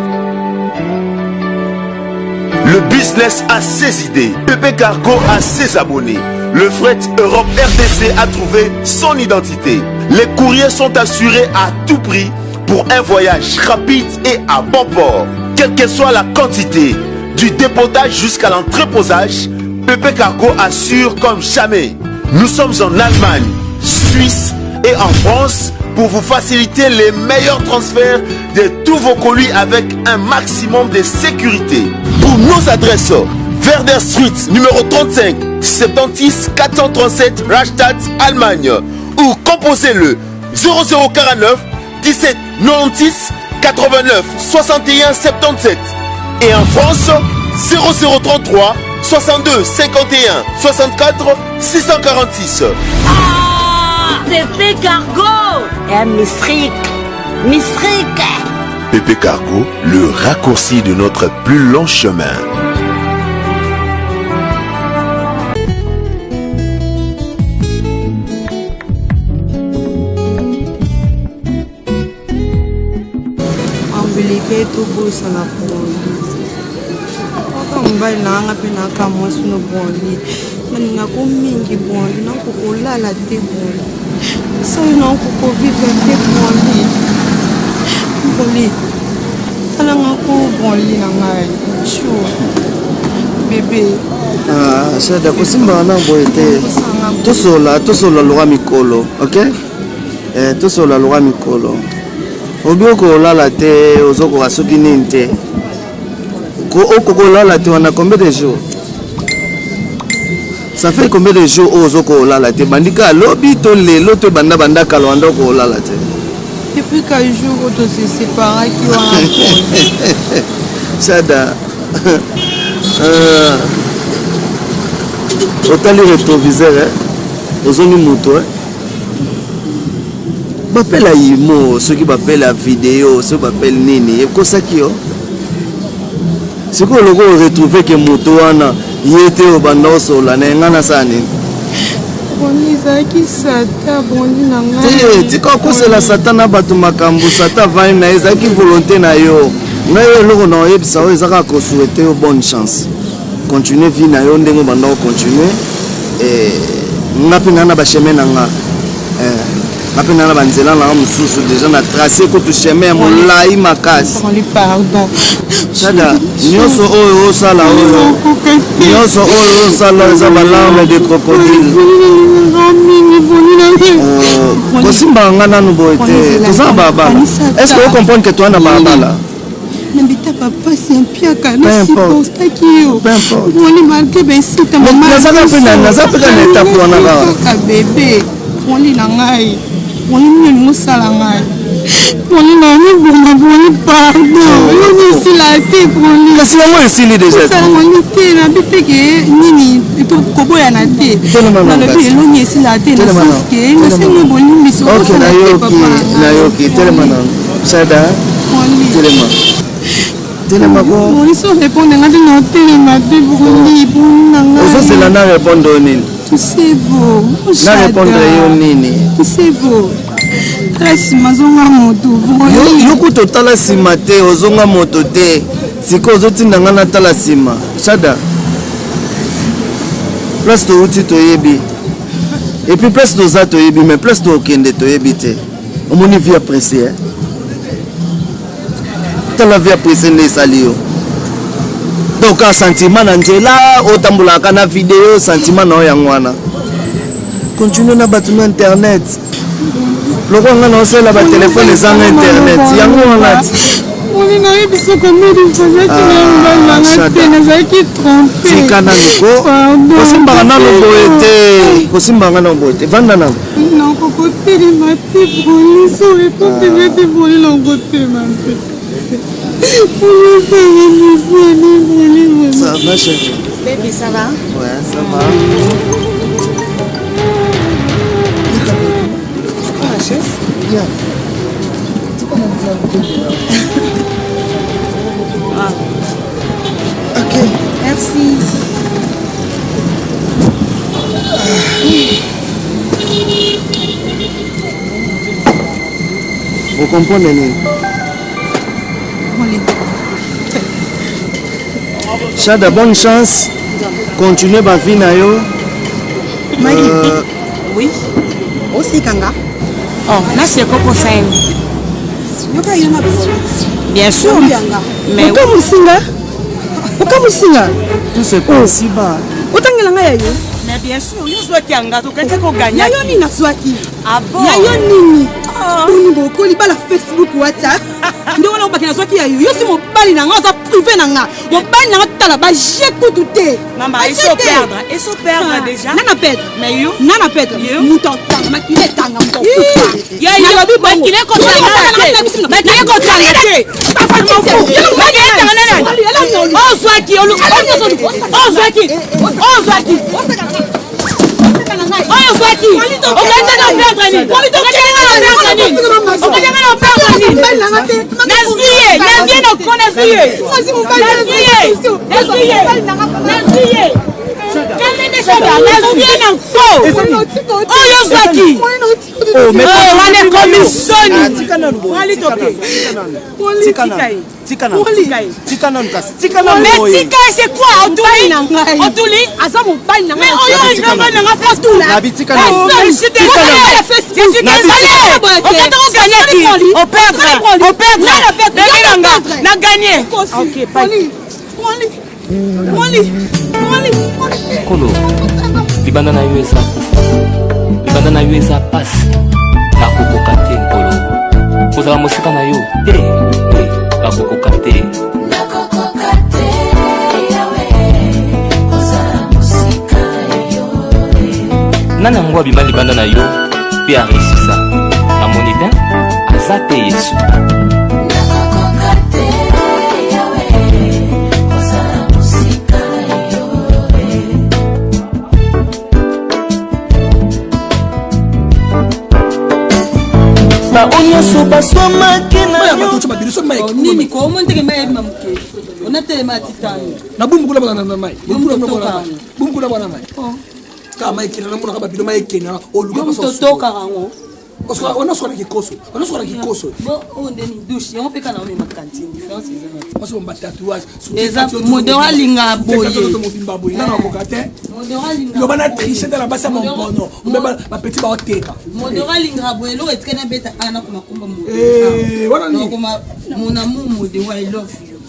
Le business a ses idées. Pépé Cargo a ses abonnés. le fret Europe RDC a trouvé son identité. Les courriers sont assurés à tout prix pour un voyage rapide et à bon port. Quelle que soit la quantité, du dépotage jusqu'à l'entreposage, PP Cargo assure comme jamais. Nous sommes en Allemagne, Suisse et en France pour vous faciliter les meilleurs transferts de tous vos colis avec un maximum de sécurité. Pour nos adresses, Werder Street, numéro 35, 76 437, Rastatt, Allemagne. Ou composez-le 0049 17 96 89 61 77. Et en France, 0033 62 51 64 646. PP Cargo et Mistrik. PP Cargo, le raccourci de notre plus long chemin. Ambulike to bosa na poli. Oka mobali na nga mpe naka mwasi no boli. Maninga ko mingi boli na kokolala te boli. Soki na kokovivre te boli. Boli. Talanga ko boli na ngai. Sure. Bébé. Ah, sada kosimba na boye te. Tosola loka mikolo, ok? Tosola loka mikolo. Obioko olala te, ozoko asoki nini te. Okoko olala te, on a combien de jours? Ça fait combien de jours ozoko olala te? Bandika lobi to lelo to banda kalo andoko olala te. Depuis qu'un jour on se sépara qui ont Sada. Otali rétroviseur, ozoni moto, bapela yimo, ceux qui bapela vidéo, ceux qui bapela nini, et quoi ça qui est? C'est quoi le gros retrouver que moto wana yete au bando sola na ngana sani? Boni zaki sata boni na nga. Tu kako c'est la satana batu makambu sata vani na ezaki volonté na yo. Na yo loko na yebisa o ezaka ko souhaiter bonne chance. Continuer vie na yo ndenge bando continuer et ngapinga na ba chemin na nga. Ngapinga na banzela na mususu déjà na tracer ko tu chemin molai makasi. Pardon. Sada nyoso oyo sala oyo. Nyoso oyo sala za balarme de crocodile. Kosimba ngana no boite. Toza baba. Est-ce que vous comprenez que toi na baba? Nambita papa c'est un piaka na supporte kiyo. Boni malgré ben c'est maman. Naza pena étape wana ka bébé. Boni na ngai. Boni ni musala ngai. Boni na ni boni pardon. Boni si la té boni. Kasi yango esili déjà. Ça boni té na bipeke nini to koboya na té. Na le bi eloni si la té na sens que na se no boni biso. OK na yoki tellement non. Sada. Tellement. On ils sont répondre à nos télématés pour nous pour ça c'est là na répondre nini. Tu sais beau. Na répondre yo nini. Tu sais beau. La simazonga moto. Yo kuto tala sima te ozonga moto te. Siko ozotinda ngana tala sima. Sada. Place to uti to yebi. Et puis place to za to yebi mais place to okende to yebi te. Omoni vie appréciée. La vie appréciée les salio. Donc un sentiment n'angela otambula kana vidéo sentiment na yangwana. Continue na batu na internet. Loko ngana osela ba téléphone les en internet. Yangwana. On est na biso comme des choses qui na tena zaki tromper. Sikana niko. Kosimba na loboete. Kosimba na loboete. Vanda na. Non côté de ma petite brûlée sur et pour te mettre brûler l'en côté ma petite. Ça va chérie? Baby, ça va? Ouais, ça va. Tu prends la chaise? Bien. Ok. Merci. Vous comprenez? Chada, bonne chance. Continuez ma vie na yo. Oui. Aussi Kanga. Oh, là c'est Coco Sain. Bien sûr. Mais Pourquoi Moussinga? Tout c'est possible. Autant que l'anga yayo. Mais bien sûr, nous sommes Kanga, donc qu'est-ce qu'on gagne? Yayo ni naswaki. Ah bon? Yayo nini? Oni boko li bala Facebook WhatsApp. Ndo wana obaki naswaki yayo. Yo si mobali nanga za privé nanga. Mobali nanga tala ba jeku douté. Maman, il faut perdre déjà. Nana perdre. Mais yo, nana perdre. Mouton tanga makile tanga mouton. Ya yo makile ko tanga. Makile ko tanga. Ozwaki, Ozwaki. c'est quoi Otuli aza mobali na mais oyo nganga na postu la je suis désolé on perdre na gagner OK Kolo libanda na yo eza passe na kokoka te nkolo kozala mosika na yo te bakokoka te nani yango abima libanda na yo mpe aresisa amoni te aza te yesu baonyoso baswamaki nini ko omonde mai mamuke onatelema titani na bumbukula bana na mai bumbukula bana mai kama ikina na muna kama bido mai ikina oluka baso totoka rango parce que on a soit kikoso bon on deni douche on peut kana on ma cantine différence c'est parce qu'on bat tatouage exemple modèle linga boye na kokate le bana tricher dans la base mon bono même ma petit ba oteka modèle linga boye lo etkena beta ana kuma kumba mo wana ni kuma mon amour modèle I love you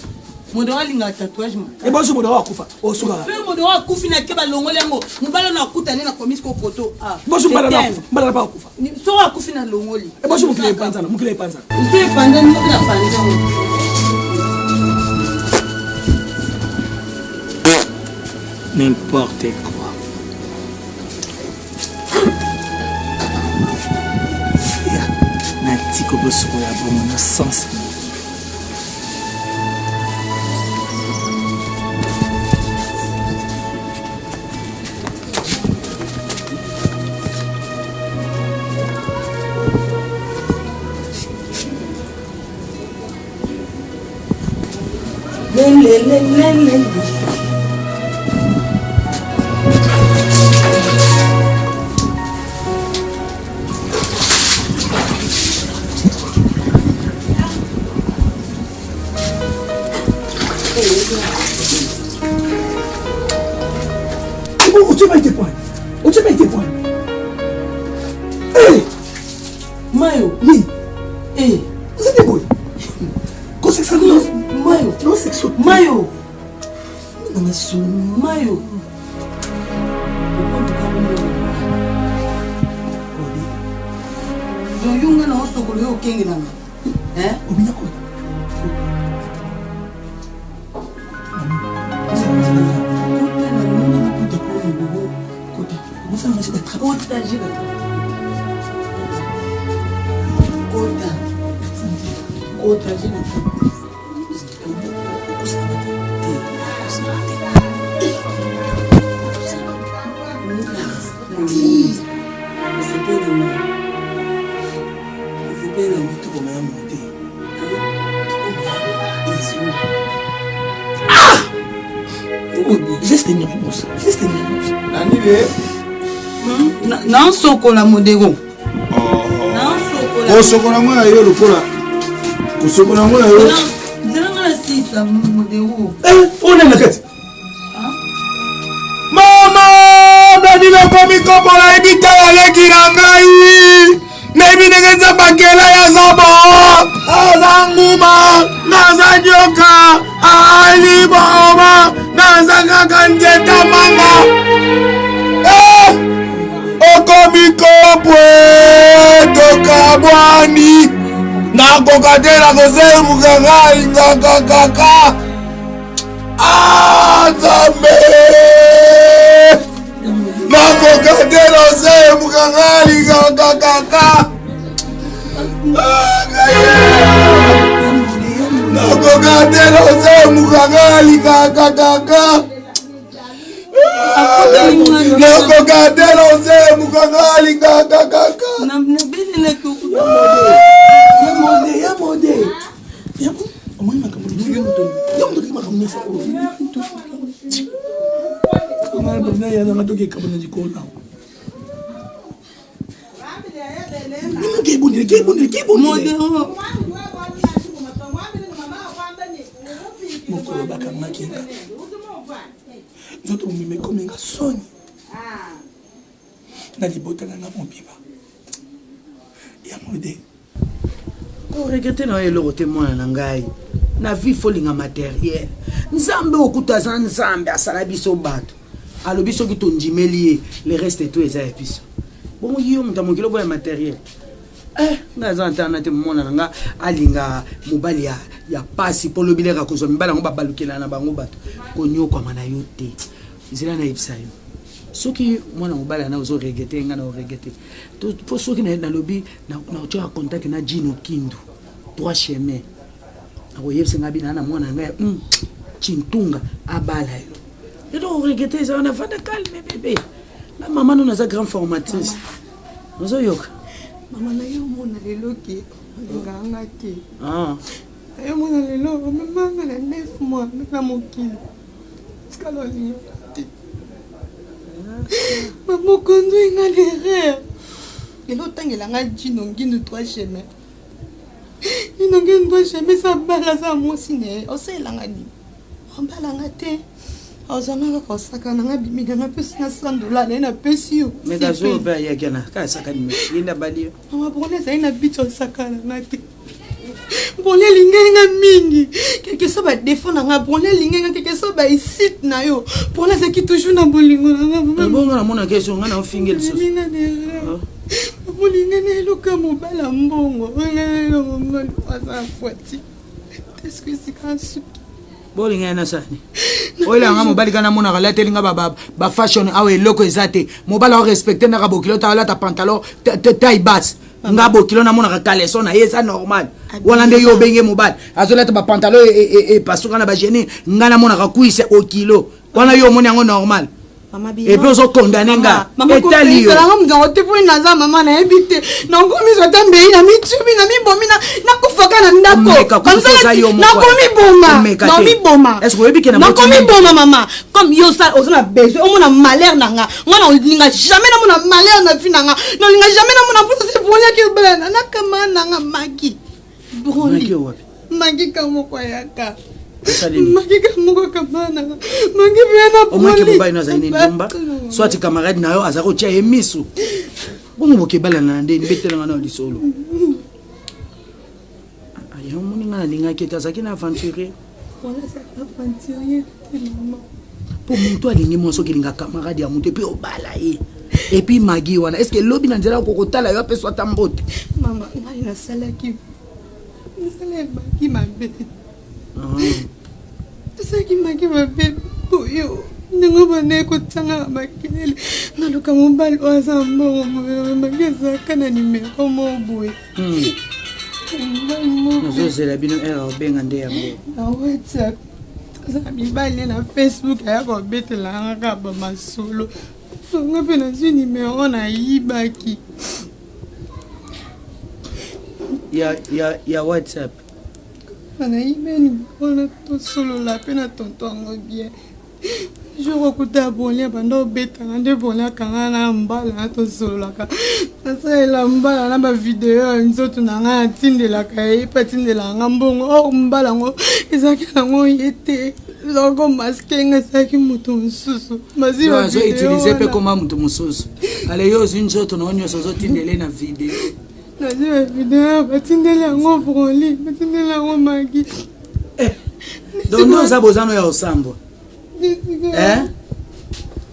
modèle linga tatouage mo et bon je modèle akufa osuka pe modèle akufi na ke ba longole ngo mubala na kutana na komis ko poto bon je mbala ba akufa so akufi na longoli et bon je mukile panzana mukile panzana na panzana n'importe quoi. Natiko bosoko ya bomo na sens. Tu m'as été point. Hey! Mayo. Oui. Hey. Vous êtes quoi? Qu'est-ce que ça nous? Mayo. Non, c'est ça. Mayo. Mayo. Donc yunga na osokolo yo kengi nanga. Hein? Obina ko. Juste une réponse. Non, sokola modego. Oh, sokola moi yo lokola. Ko sokola moi yo. Nzanga la sisa modego. On est na kati. Mama, nani na komi ko Tika yaleki na ngai. Nebi ngenza bakela ya zabo. Azanguma. Naza nyoka. Ali boma. Naza kaka njeta manga. Okomikopwe. Tokabwani. Nakokatela kose mukangali ngakakaka. Azambe. Nakokatela kose mukangali ngakakaka. Nakokatela kose mukangali ngakakaka. Nakokatela kose mukangali ngakakaka. Regretter na eloko témoin na ngai na vie folinga matériel nzambe okutaza nzambe asala biso bato alobi soki tondimeli le reste to eza ya biso bongo yo moto mokilo boya matériel nga aza ntana te momona na nga alinga mobali ya pasi mpo lobileka kozwa mibali yango babalukela na bango bato konyokwama na yo te nzela nayebisa yo soki mwana mobali ana ozoregete nga na oregete mpo soki nalobi naotyoka contact na Jino Kindu 3 chemin akoyebisa nga bina na mwana nga Chintunga abala yo edo oregete eza wana vanda calme bébé na mama no naza grand formatrice ozoyoka mama na yo mona lelo ke nganga te yo mona lelo mama na 9 mois na mokili skalo ni maman conduit nga l'erreur et l'autre il a nga Jino Kindu 3 chemin Jino Kindu 3 chemin ça bala ça moi siné o se la nga ni on bala nga te ozanga ko saka nga bimi nga pesi na $100 na pesi yo mais gazo ba ya kana ka saka ni yenda bali mama bone ça ina bicho saka nga te bone lingenga mingi quelque so ba défendre nga bone lingenga quelque so ba isite na yo bone ça qui toujours na bolingo nga bongo na mona question nga na ofingel so molingene loka mobala mbongo ngelo mobala asa fwati est-ce que c'est quand bolinga na sani oila nga mobali kana mona kala telinga ba fashion awe loko ezate mobala o respecter na kabokilo ta la ta pantalon taille basse nga bokilo na mona ka caleçon na yesa normal wala nde yo benge mobali azola ta ba pantalon e pasuka na ba gene nga na mona ka kuise o kilo wana yo moni yango normal et puis on condamné nga etali yo sala ngam ngote po naza mama na ebite na ngomi zo tambe ina mitsubi na mibomi na kufaka na ndako comme ça na komi boma est-ce que ebike na komi boma mama comme yo ça ozona besoin o mona malheur nanga ngona olinga jamais na mona malheur na fi nanga no linga jamais na mona pour se voler que bana na kama nanga maki broli maki kamo kwa yaka Magika moko kamana. Mangi bena poli. Omaki mobali na zaini ndomba. Swati camarade na yo azako tia emisu. Bongo bokebala na nde mbetela ngana lisolo. Ayo moni ngana linga keta zaki na aventurier. Voilà ça aventurier maman. Pour mutu alingi moso kilinga camarade ya mutu pe obala ye. Et puis magi wana est-ce que lobi na nzela ko kotala yo apeso tambote. Mama ngai na salaki. Nisale maki mabe. C'est qui m'a fait pour yo. Nous avons kutanga makele. Naluka mobile wazambo mageza kana nimero mobuwe. Nous la bino era benga nde yango. Na WhatsApp. Zabi bale na Facebook ayako betela nga ba masolo. Ngape na zi nimero na yibaki. Ya WhatsApp. On a eu on a solo la peine à tonton bien. Je recoute à bonler pendant bête en de bonler quand on a un bal à ton solo la ca. Ça c'est la mbala na ma vidéo une autre na a tinde la caille patine de la ngambongo oh mbala ngo ezaki ngo yete Loko maskenga saki mutu mususu. Mazi wa video. Utiliser pe koma mutu mususu. Ale yo zinzoto na onyo sozo tindele na video. Nazi wa video batindele ngo broli, batindele ngo magi. Donc nous ça bozano ya osambo.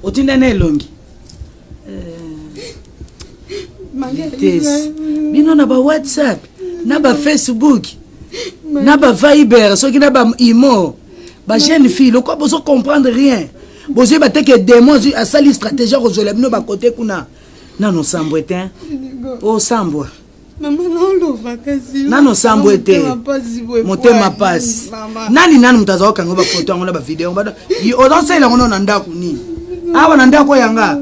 Otindene longi. Bino na ba WhatsApp, na ba Facebook, na ba Viber, so qui na ba Imo. Ba jeune fille, le quoi besoin comprendre rien. Besoin ba que démon a sali stratégie ko zola bino ba côté kuna. Na no sambo ete. O sambo. Mama nalo bakasi. Na no sambo ete. Motema passe. Nani mtazo kanga ba photo ngona ba video ba. O don sela ngona na ndaku ni. Awa na ndaku yanga.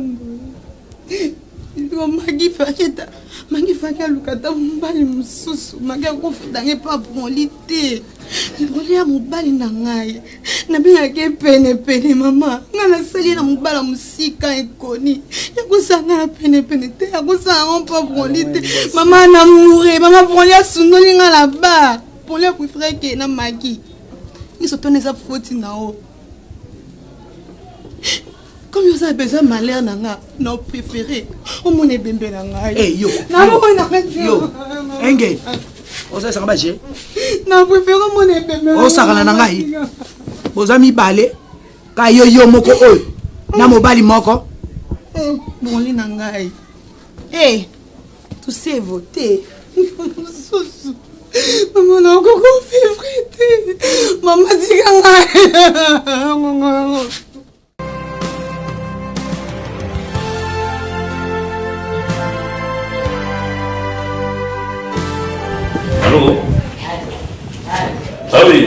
Magi faketa lukata mbali mususu magi akufudange pa polite ngoli ya mobali na ngai na binga ke pene mama ngana sali na mobala musika ekoni yakusanga pene te yakusanga pa polite mama na mure mama poli asundoli ngala ba poli akufreke na magi niso tone za foti na o. Comme vous avez besoin de malheur, non préféré. Au mon bébé yo. Yo. Engage. On sait ça va j'ai. Non préféré mon bébé. On s'arrête na ngai. Vos amis balé. Ka yo moko oy. Na mobali moko. Bon li na ngai. Tu sais voter. Maman n'a encore février. Maman dit ngai. Allô? Ah oui,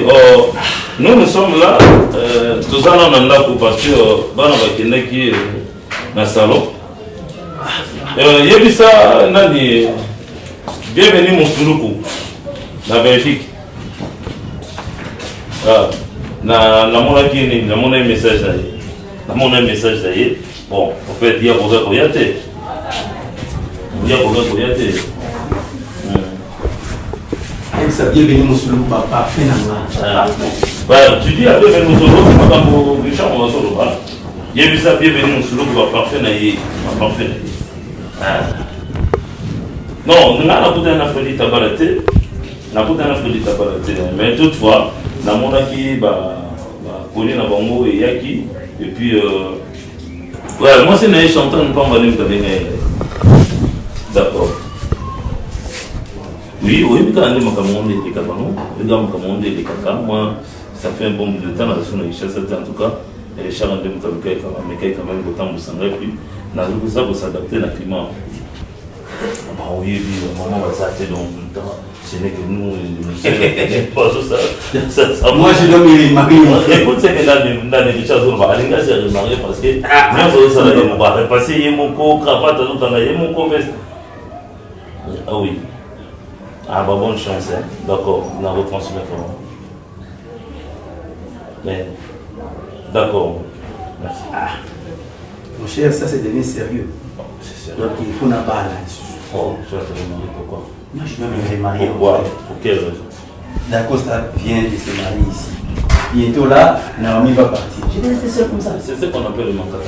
nous sommes là, tous en train de parce que dans le salon. Yebisa nani bienvenue mon Suluku, la Belgique. Na mon message d'ailleurs. Bon, en fait, il y a ça bienvenue mon solo papa tu dis à bienvenue mon solo madame Richard mon solo pas il y a vu ça bienvenue mon solo parfait naïe parfait non nous n'a pas d'un affaire tabarate mais toutefois na mona qui connaît na bango et yaki et puis ouais moi c'est naïe chantant pas mal d'accord. Oui, mais quand on est moi, ça fait un bon bout de temps, en tout cas, et Charles de Moutabouka quand même autant de s'engager, nous avons s'adapter à climat. Oui, maman va s'arrêter dans le temps, ce n'est que nous, moi je dois me marier. Écoute, c'est que dans les choses, on va aller se marier parce que même ça, on va repasser mon cravate, mon veste. Ah oui. Ah bah bonne chance, hein. D'accord, on a retransmis. Mais d'accord, merci. Mon cher, ça c'est devenu sérieux. C'est sérieux. Donc il faut n'avoir pas là-dessus. Oh, tu vas te remarier, pourquoi? Moi je dois me remarier. Pourquoi? Pour quelle raison? Dacosta vient de se marier ici. Bientôt là, Naomi va partir. Je vais rester seul comme ça. C'est ce qu'on appelle le manque à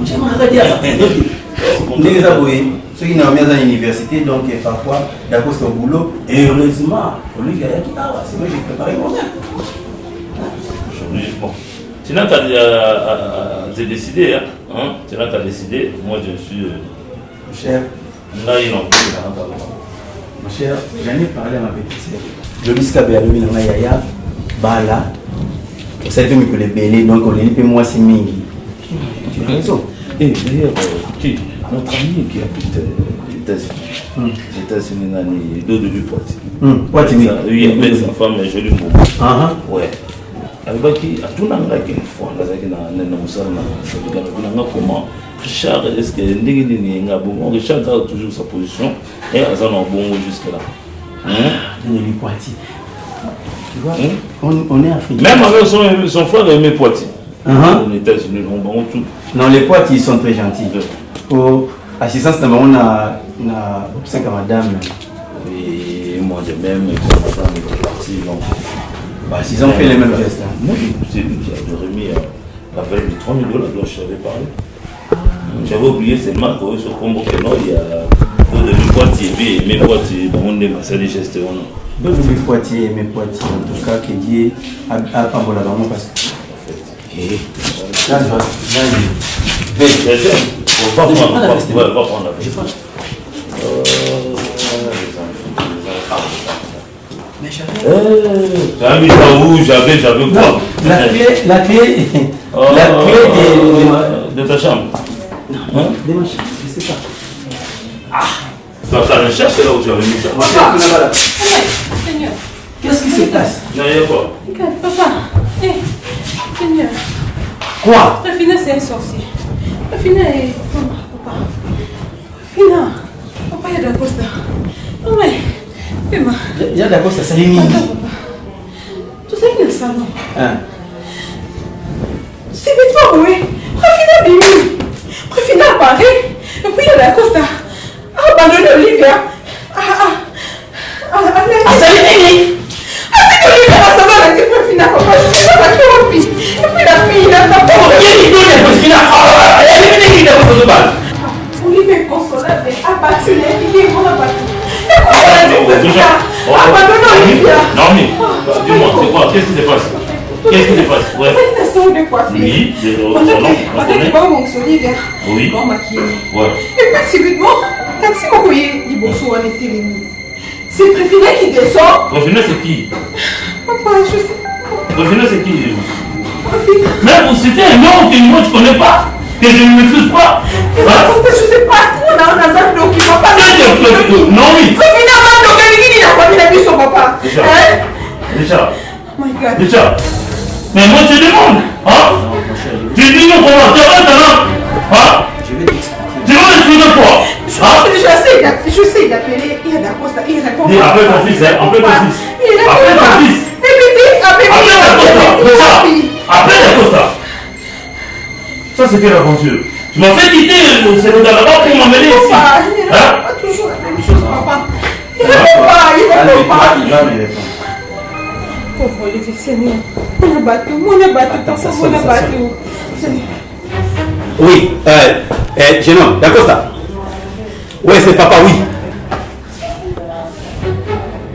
je m'arrête à ceux qui n'ont mis à l'université, donc parfois, d'accord, c'est au boulot. Et heureusement, pour lui, il y a qui parle. C'est moi j'ai préparé moi-même. Bon. Sinon, tu as décidé, hein? Tu as décidé. Moi, je suis. Mon cher. Là, il en mon cher, j'en ai parlé à ma petite sœur. Je dis que Béaloumi n'a yaya, Bala. Vous savez que les bélés, donc on est moi, c'est Mingi. Tu as raison. Et d'ailleurs, notre ami qui habite aux États-Unis, les États-Unis, il y a deux Poiti. Oui, il y a sa femme, mais je lui montre. Ouais. Alors, qui a tout le monde qui est fort, comment Richard, est-ce que Richard garde toujours sa position et elle a un bon jusque-là. Les Poiti. Tu vois, on est africain. Même avec son frère aimé Poiti. aux États-Unis, on tout. Non, les potes, ils sont très gentils. Pour assistance, on a observé à madame. Et moi de même, madame est partie. Bah, s'ils ont fait les mêmes gestes. Hein. Moi, c'est lui qui avait remis la valeur de 3 000 $ dont je t'avais parlé. J'avais oublié seulement que ce combo que non, il y a deux Poitiers, mes Poitiers, bon, on est c'est des gestes. Deux Poitiers, mes Poitiers, en tout cas, qui dit à Pambolabamo parce que. Là, on va prendre la veste. Mais j'avais où j'avais quoi? La clé de ta chambre. Non, de ma chambre, je sais pas. Ah, ça me cherche là où tu avais mis ça. Papa, Seigneur. Qu'est-ce qui se passe? Non, il y a quoi? Regarde, papa. Seigneur. Quoi? Rafina, c'est un sorcier. Rafina est. Papa. Rafina. Papa, il y a de la costa. Oh, mais. Fais-moi. Il y a de la costa, ça limite. Attends, papa. Tu sais qu'il y a le salon. Hein? C'est vite-toi, oui. Rafina, Bimi. Rafina apparaît. Et puis, il y a de la costa. Abandonne Olivia. Ça limite. Non mais, dis-moi, c'est quoi? Qu'est-ce qui se passe? Qu'est-ce qui se passe? Ouais. Oui, oui. Ouais. Et puis subitement, quand si vous voyez du bourseau en été, c'est Préfinet qui descend. Préfinet, c'est qui? Papa, je sais. Préfinet, c'est qui? Mais c'était un nom que moi je connais pas, que je ne maîtrise pas. Je sais pas, on a un hasard qui va pas. Non, oui. Préfinet, il a pas mis la vie sur papa. Déjà. Mais moi je demande, hein? Tu dis non comment? Tu arrêtes là, hein? Je vais t'expliquer. Tu vas m'expliquer quoi? Je sais d'appeler, il y a d'Acosta, il répond. Appelle ton fils, hein? Appelle ton fils. Appelle ton fils. Appelle Acosta. Ça c'est quelle aventure? Tu m'as fait quitter le Sénégal là-bas pour m'emmener ici. Hein? Toujours la même chose, papa. Il répond pas, il répond pas. Il va me répondre. Pauvre les Seigneur. On a battu, on a battu. Oui, jeune homme, d'Acosta. Oui, c'est papa, oui.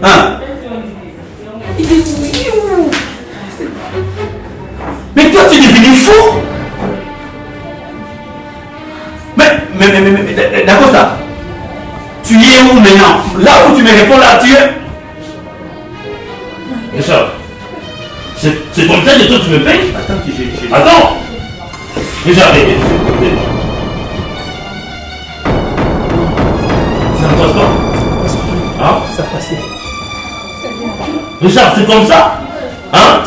Hein? Il est où? Mais toi, tu es devenu fou? Mais, d'Acosta, tu y es où maintenant? Là où tu me réponds, là, tu es. Richard, c'est comme ça que toi tu me payes? Attends. Richard, ça ne passe pas. Hein? Ça passait. Richard, c'est comme ça? Hein?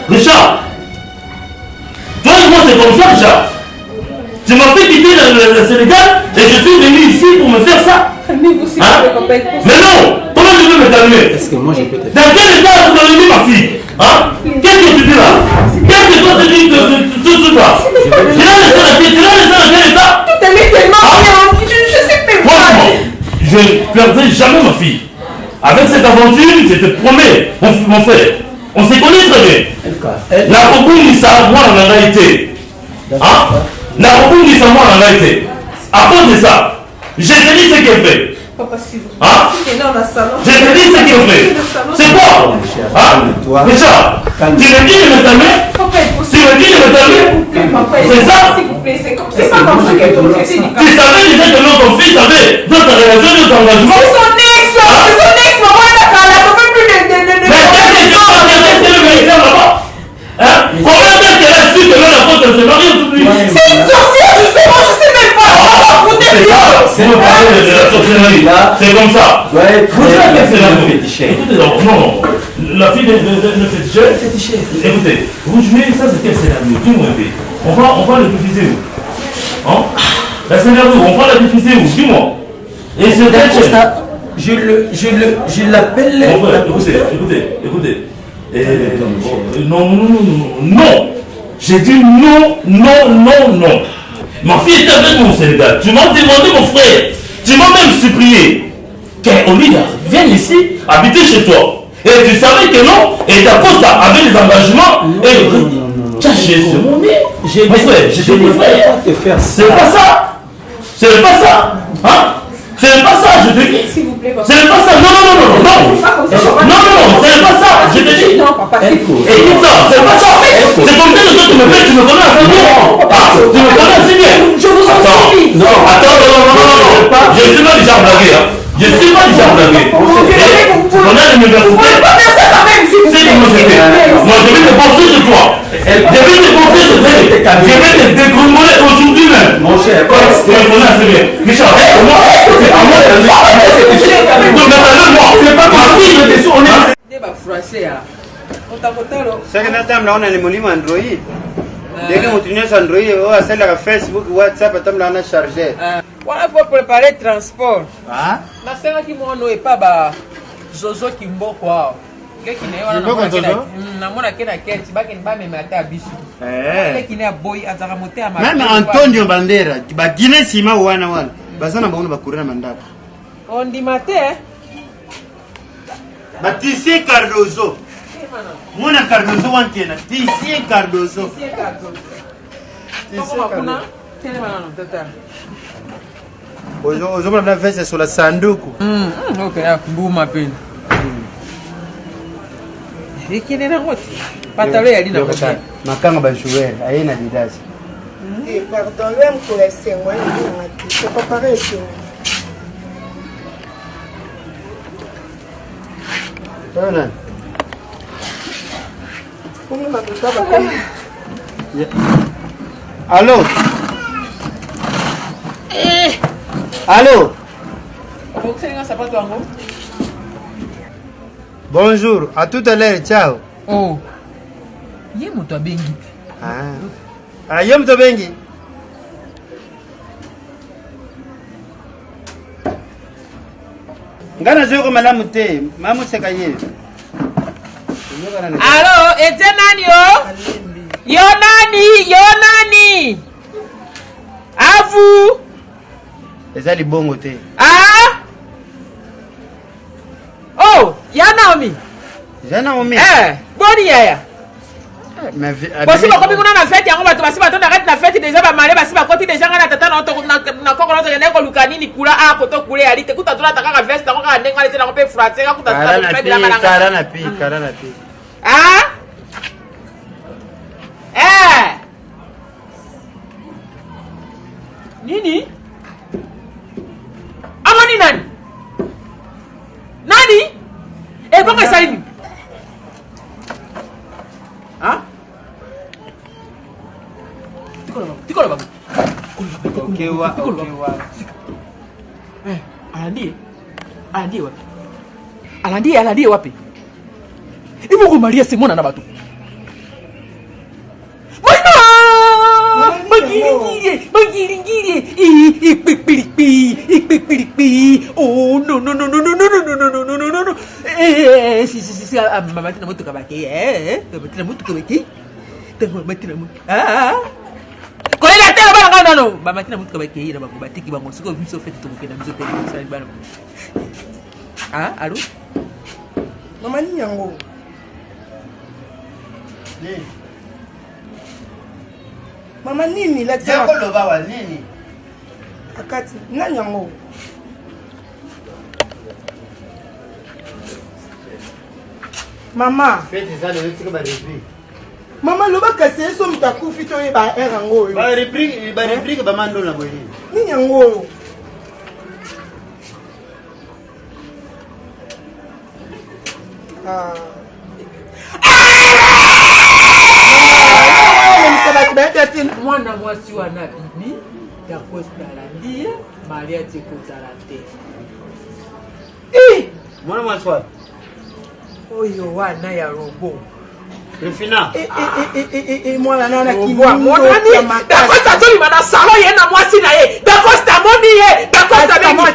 Richard, toi et moi c'est comme ça, Richard. Tu m'as fait quitter le Sénégal et je suis venu ici pour me faire ça. Hein? Mais non! Comment tu veux me calmer? Est-ce que moi je peux te... Dans quel état tu as mis ma fille? Hein? Qu'est-ce que tu dis là? Qu'est-ce que toi tu dis de tout ça? Tu l'as laissé dans quel état? Tout allait tellement bien, je sais même pas. Franchement, je ne perdrai jamais ma fille. Avec cette aventure, je te promets, mon frère, on se connaît très bien. La Kokounissa, moi on en a été. Hein? La Kokounissa, moi on en a été. À cause de ça, j'ai dit ce qu'elle fait. Papa, s'il vous plaît. Hein? Je te dis ce qu'il fait. C'est quoi? Hein? Richard, tu me dis de me calmer? Tu me dis de me calmer? C'est ça? C'est pas comme ça qu'elle te fait. Tu savais déjà que ton fils avait notre relation, notre engagement? C'est son ex, maman, elle a calé, ça fait plus de... Mais qu'est-ce que le ministère là-bas? Hein? Combien d'heures qu'elle a su que l'un d'entre eux se marie aujourd'hui? C'est une sorcière, justement, je sais même pas. C'est vous parlez de la sorcellerie. C'est comme ça. Ouais, vous savez que c'est la fétichée. Écoutez, non, la fille de fétichée. Écoutez, vous jouez, ça c'est quel scénario? Dis-moi un peu. On va le diffuser où? Hein? La scénario, on va la diffuser où? Dis-moi. Et c'est je l'appelle... Écoutez. Non. J'ai dit non. Ma fille était avec moi au Sénégal. Tu m'as demandé, mon frère. Tu m'as même supplié qu'Olivia vienne ici, habiter chez toi. Et tu savais que non, et Dacosta avait des engagements, et j'ai mon nez. Mon frère, je te dis, frère, c'est pas ça. C'est pas ça. Hein? C'est pas ça, je te dis. S'il vous plaît, papa. C'est pas ça. Non. C'est pas ça. Je te dis. Non, papa, Écoute ça, c'est pas ça. C'est comme ça que toi tu me fais, tu me connais assez bien. Tu me connais assez bien. Je vous en supplie. Non. Je suis pas déjà blagué. Je suis pas déjà blagué. On a l'université. Vous pouvez pas faire ça quand même, s'il vous plaît. Moi, je vais te penser sur toi. Je vais te penser sur toi. Je vais te dégrommoler aujourd'hui même. Mon cher, tu me connais assez bien. Michel, moi, c'est à moi de le non, mais moi, c'est pas ma fille, je suis honnête. Sasa nata mnaona ni mulimu Android. Dès que vous tournez sur Android, c'est la Facebook, WhatsApp, attends mnaona charger. Voilà, faut préparer le transport. Ah? La sœur qui m'a noé pas bah Zozo Kimbo quoi. Qui n'est pas na kena kenti ba ken ba me mata bisu. Qui n'est boy azara moté à ma. Même Antonio Bandera, ba Guinée sima wana. Bazana ba ba kurira mandako. On dit matin. Ba Tissi Cardozo. Mona Cardozo wantena. Tissi Cardozo. Tissi Cardozo. Quel est mon total? Aujourd'hui, on a fait sur la sanduku. Ok, boum à peine. Et qui est dans la route? Pantalon, il y a une route. Ma canne va jouer, il y a une adidas. Pardon, même pour les sémoins, c'est pas pareil. Allô? Allô? Bonjour, à tout à l'heure, ciao. Oh. Yemo to bengi. Ah, yemo to bengi. Ngana zoko malamu te, mamu sekaye. Allô, et nani yo? Yo nani? À vous. Et ça, les bons côtés. Ah? Oh, ya Naomi. Ya Naomi. Boni ya. Mais si on comme on a fête, on va tomber si on arrête la fête déjà va malé basi ba koti déjà ngana tata na kokolo to yene ko lukani ni kula a koto kule ali te kuta tula taka veste ko ka ndenga le tena ko pe français ka kuta tata pe bila malanga. Karana pi. Ah? Nini? Amani nani? Nani? Bonga saini. Hein? Tiko babu. Okewa. Alandi wapi? Ibo ko Maria Simona na batu. Magiri. Oh no. Si mama tina mutu kabaki kolela tela bana ngana no mama tina mutu kabaki na bakubatiki bango siko biso fete to kena biso pele sa bana. Ah, allô? Mama ni yango. Mama nini la tia ko loba wa nini? Akati nani yango? Mama. Fete ça le tiko ba repris. Mama loba kase so mtakufi to e ba erango yo. Ba repris ba mando na boyi. Nini yango? Mwana mwasi wana bibi ya kostala ndiye Maria tikotala te. Mwana mwasi wana oyo wana ya robo Refina. Mwana nana kimwa mwana ni dakosta toli mana salo ye na mwasi na ye dakosta moni ye dakosta bengi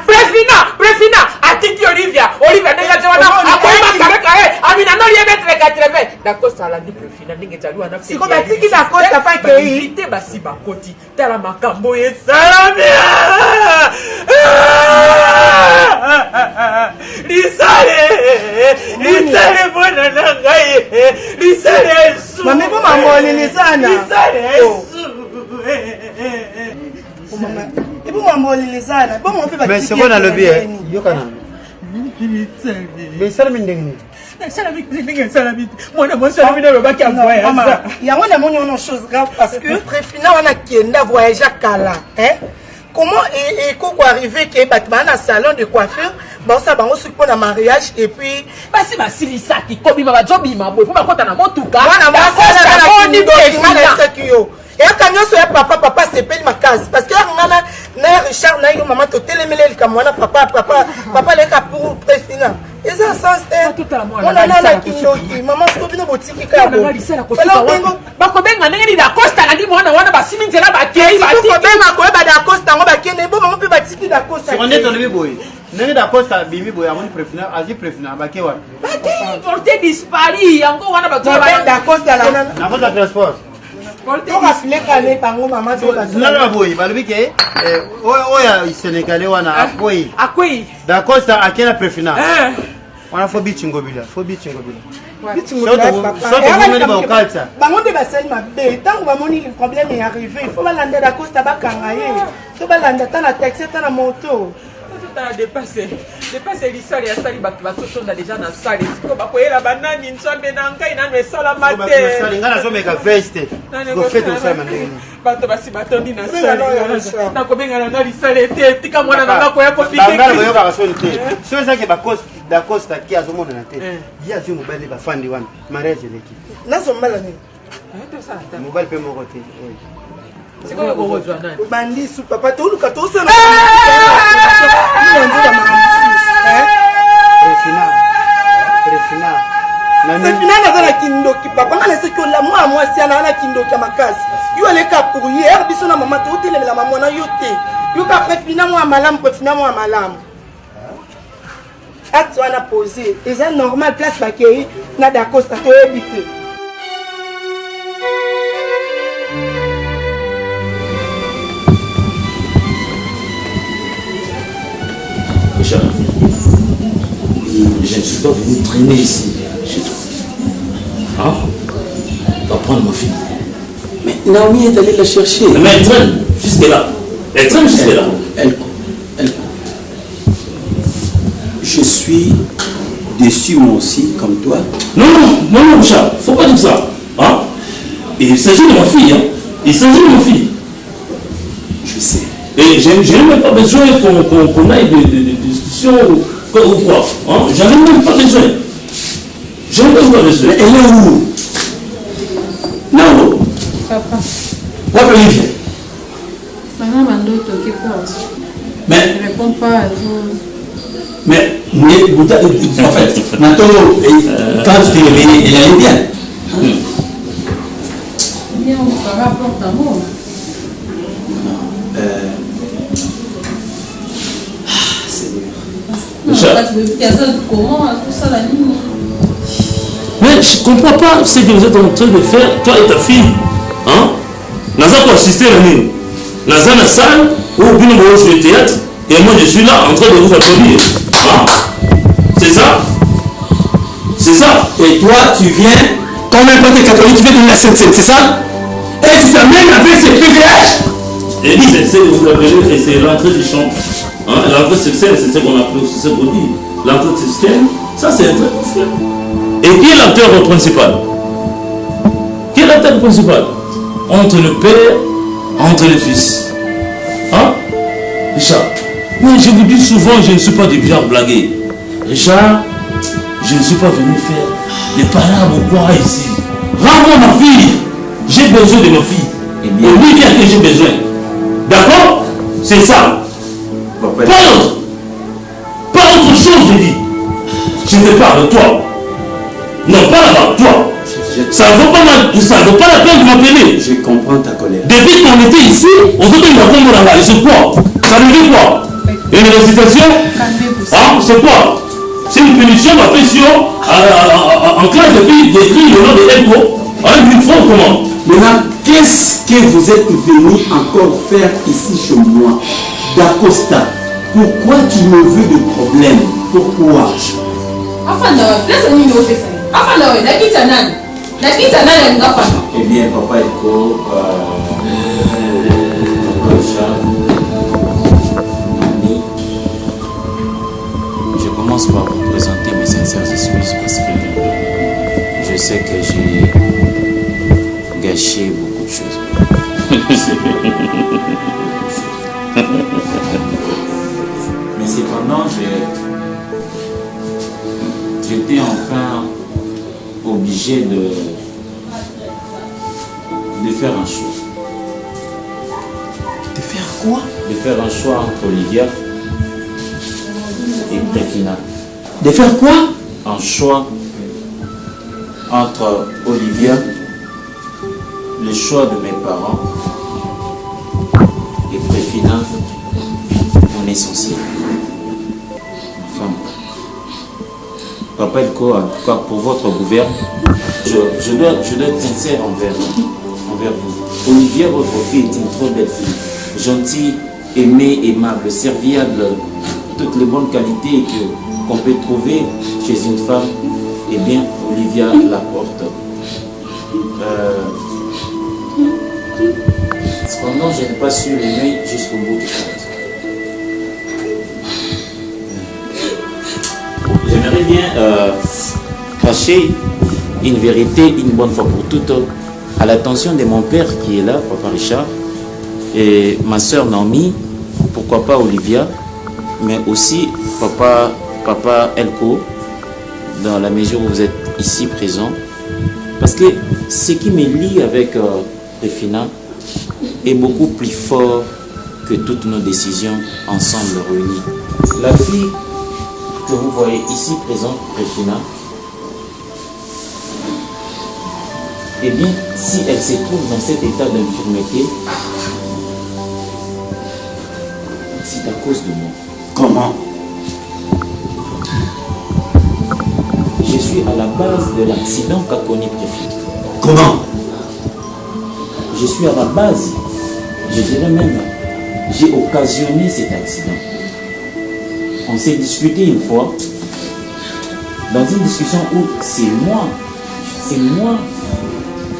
Prefina atiki Olivia nega twana akoima kare amina no ye metre 80 dakosta la ndi Prefina ndenge jalua na siko batiki dakosta pa ke yi te basi bakoti tala makambo ye salamia Lisale bona nangaye. Lisale su. Mami bo mamoni lisana. Lisale su. Ibu mamoni lisana. Bo mo pe ba. Mais c'est bon le bien. Yo kana. Mais ça mindengni. Yango na moni une chose grave parce que Préfina on a kenda voyage à Kala, hein? Comment est arrivé que Batman a salon de coiffure, bon ça bango sur pour le mariage et puis basi basili saki kobi ba jobi mabo pour ba kota na motuka. Wana mwasa na ni document et quand nous sommes papa c'est peine ma case parce que na Richard na yo maman to telemele le kamwana papa les cas pour Préfina. Et ça sens tout à moi. On a la kindoki maman ko bino botiki ka bo. Ba ko benga ndenge da Costa na di mwana wana basimi nzela ba kei ba tiki. Ko benga ko ba da Costa ngo ba kene bo maman pe ba tiki da Costa. On est dans le boy. Ndenge da Costa bimi boy amoni Préfina azi Préfina ba ke wana. Ba kei porter disparu yango wana ba ba da Costa la. Na Costa transport. On va filer calé pango maman to ba. Non boy ba bike oya Sénégalais wana akoyi. Akoyi. Da Costa akena Préfina. On faut bitingo bila, faut bitingo bila. Bitingo bila papa. Bango de basel mabe, tant que bamoni le problème est arrivé, il faut balanda da Costa bakanga ye. To balanda ta na taxi ta na moto. Tout a dépassé l'histoire ya sali ba sotonda déjà na sali. Ko ba koyela banani nsonde na ngai na mesala mate. Sali ngana zo meka veste. Go fete ça mandeni. Bato basi batondi na sali. Na ko benga na lisale te tika mwana na ko ya ko piquer. Ngana boyo ba so te. So ça que ba da Costa qui a zo mona na te. Ya zo mobile ba fandi wana. Mariage leki. Na zo mbala ni. Mobile pe mo côté. C'est quoi le gros joie nan? Bandi sou papa to luka to so na. Préfina na la kindoki papa na se ko la moi si ana na kindoki makasi. Yo le ka pour hier biso na maman to tele la maman na yo te. Yo ka Préfina moi malam Préfina moi malam. Acte wana posé. Et c'est normal place bakei na da Costa to habiter. Richard, je ne suis pas venu traîner ici, chez toi. Hein? Va prendre ma fille. Mais Naomi est allée la chercher. Mais elle traîne jusque là. Elle traîne jusque là. Elle. Je suis déçu moi aussi, comme toi. Non, Richard, faut pas dire ça. Hein? Et il s'agit de ma fille. Hein? Il s'agit de ma fille. Je sais. Et je n'ai même pas besoin qu'on aille de discussion ou quoi. Hein? J'en ai même pas besoin. Je n'ai même pas besoin. Mais elle est où? Non. Papa. Papa, il vient. Maman m'a dit que mais je ne réponds pas à vous. Mais en fait, maintenant, quand tu t'es réveillé, elle allait bien. Bien, on fera porte d'amour. Mais je ne comprends pas ce que vous êtes en train de faire, toi et ta fille. Hein? Naza pour assister à nous. Naza dans la salle, ou bien on joue le théâtre, et moi je suis là en train de vous applaudir. Hein? C'est ça? C'est ça? Et toi, tu viens, comme un prêtre catholique, tu viens de la Sainte-Seine, c'est ça? Et tu t'amènes avec ces privilèges? Et dit, c'est vous appelez, et c'est l'entrée du chant. Hein? L'entrée sexuelle, c'est ce qu'on appelle aussi, c'est ce qu'on dit. L'entrée sexuelle, ça c'est un très bon frère. Et qui est l'acteur principal? Qui est l'acteur principal? Entre le père, entre le fils. Hein? Richard, moi je vous dis souvent, je ne suis pas du genre blaguer. Richard, je ne suis pas venu faire des parades ou quoi ici. Rends-moi ma fille. J'ai besoin de ma fille. Et lui vient que j'ai besoin. D'accord? C'est ça. Pas autre. Pas autre chose, je dis. Je te parle de toi. Non, pas là-bas, toi. Ça ne vaut pas la peine de m'appeler. Je comprends ta colère. Depuis qu'on était ici, on se dit que c'est quoi? Ça veut dire quoi? Une récitation? Hein? C'est quoi? C'est une punition, ma pression en classe de filles d'écrire le nom de Elko. Hein, une fois comment? Maintenant, qu'est-ce que vous êtes venu encore faire ici chez moi? D'Acosta. Pourquoi tu me veux de problème? Pourquoi? Eh bien, papa Eko, je commence par vous présenter mes sincères excuses parce que je sais que j'ai gâché beaucoup de choses. Mais cependant, j'étais enfin obligé de faire un choix. De faire quoi? De faire un choix entre Olivia et Préfina. De faire quoi? Un choix entre Olivia, le choix de mes parents, et Préfina, mon essentiel. Enfin, Papa Elko, en tout cas pour votre gouverne, je dois être sincère envers vous. Olivia, votre fille, est une trop belle fille. Gentille, aimée, aimable, serviable, toutes les bonnes qualités qu'on peut trouver chez une femme. Eh bien, Olivia la porte. Cependant, je n'ai pas su l'aimer jusqu'au bout du compte. J'aimerais bien cacher une vérité, une bonne fois pour toutes, à l'attention de mon père qui est là, Papa Richard, et ma soeur Naomi, pourquoi pas Olivia, mais aussi Papa Elko, dans la mesure où vous êtes ici présent, parce que ce qui me lie avec Préfina est beaucoup plus fort que toutes nos décisions ensemble réunies. La fille que vous voyez ici présente, Préfina, eh bien, si elle se trouve dans cet état d'infirmité, c'est à cause de moi. Comment? Je suis à la base de l'accident qu'a connu Préfina. Comment? Je suis à la base, je dirais même, j'ai occasionné cet accident. On s'est disputé une fois, dans une discussion où c'est moi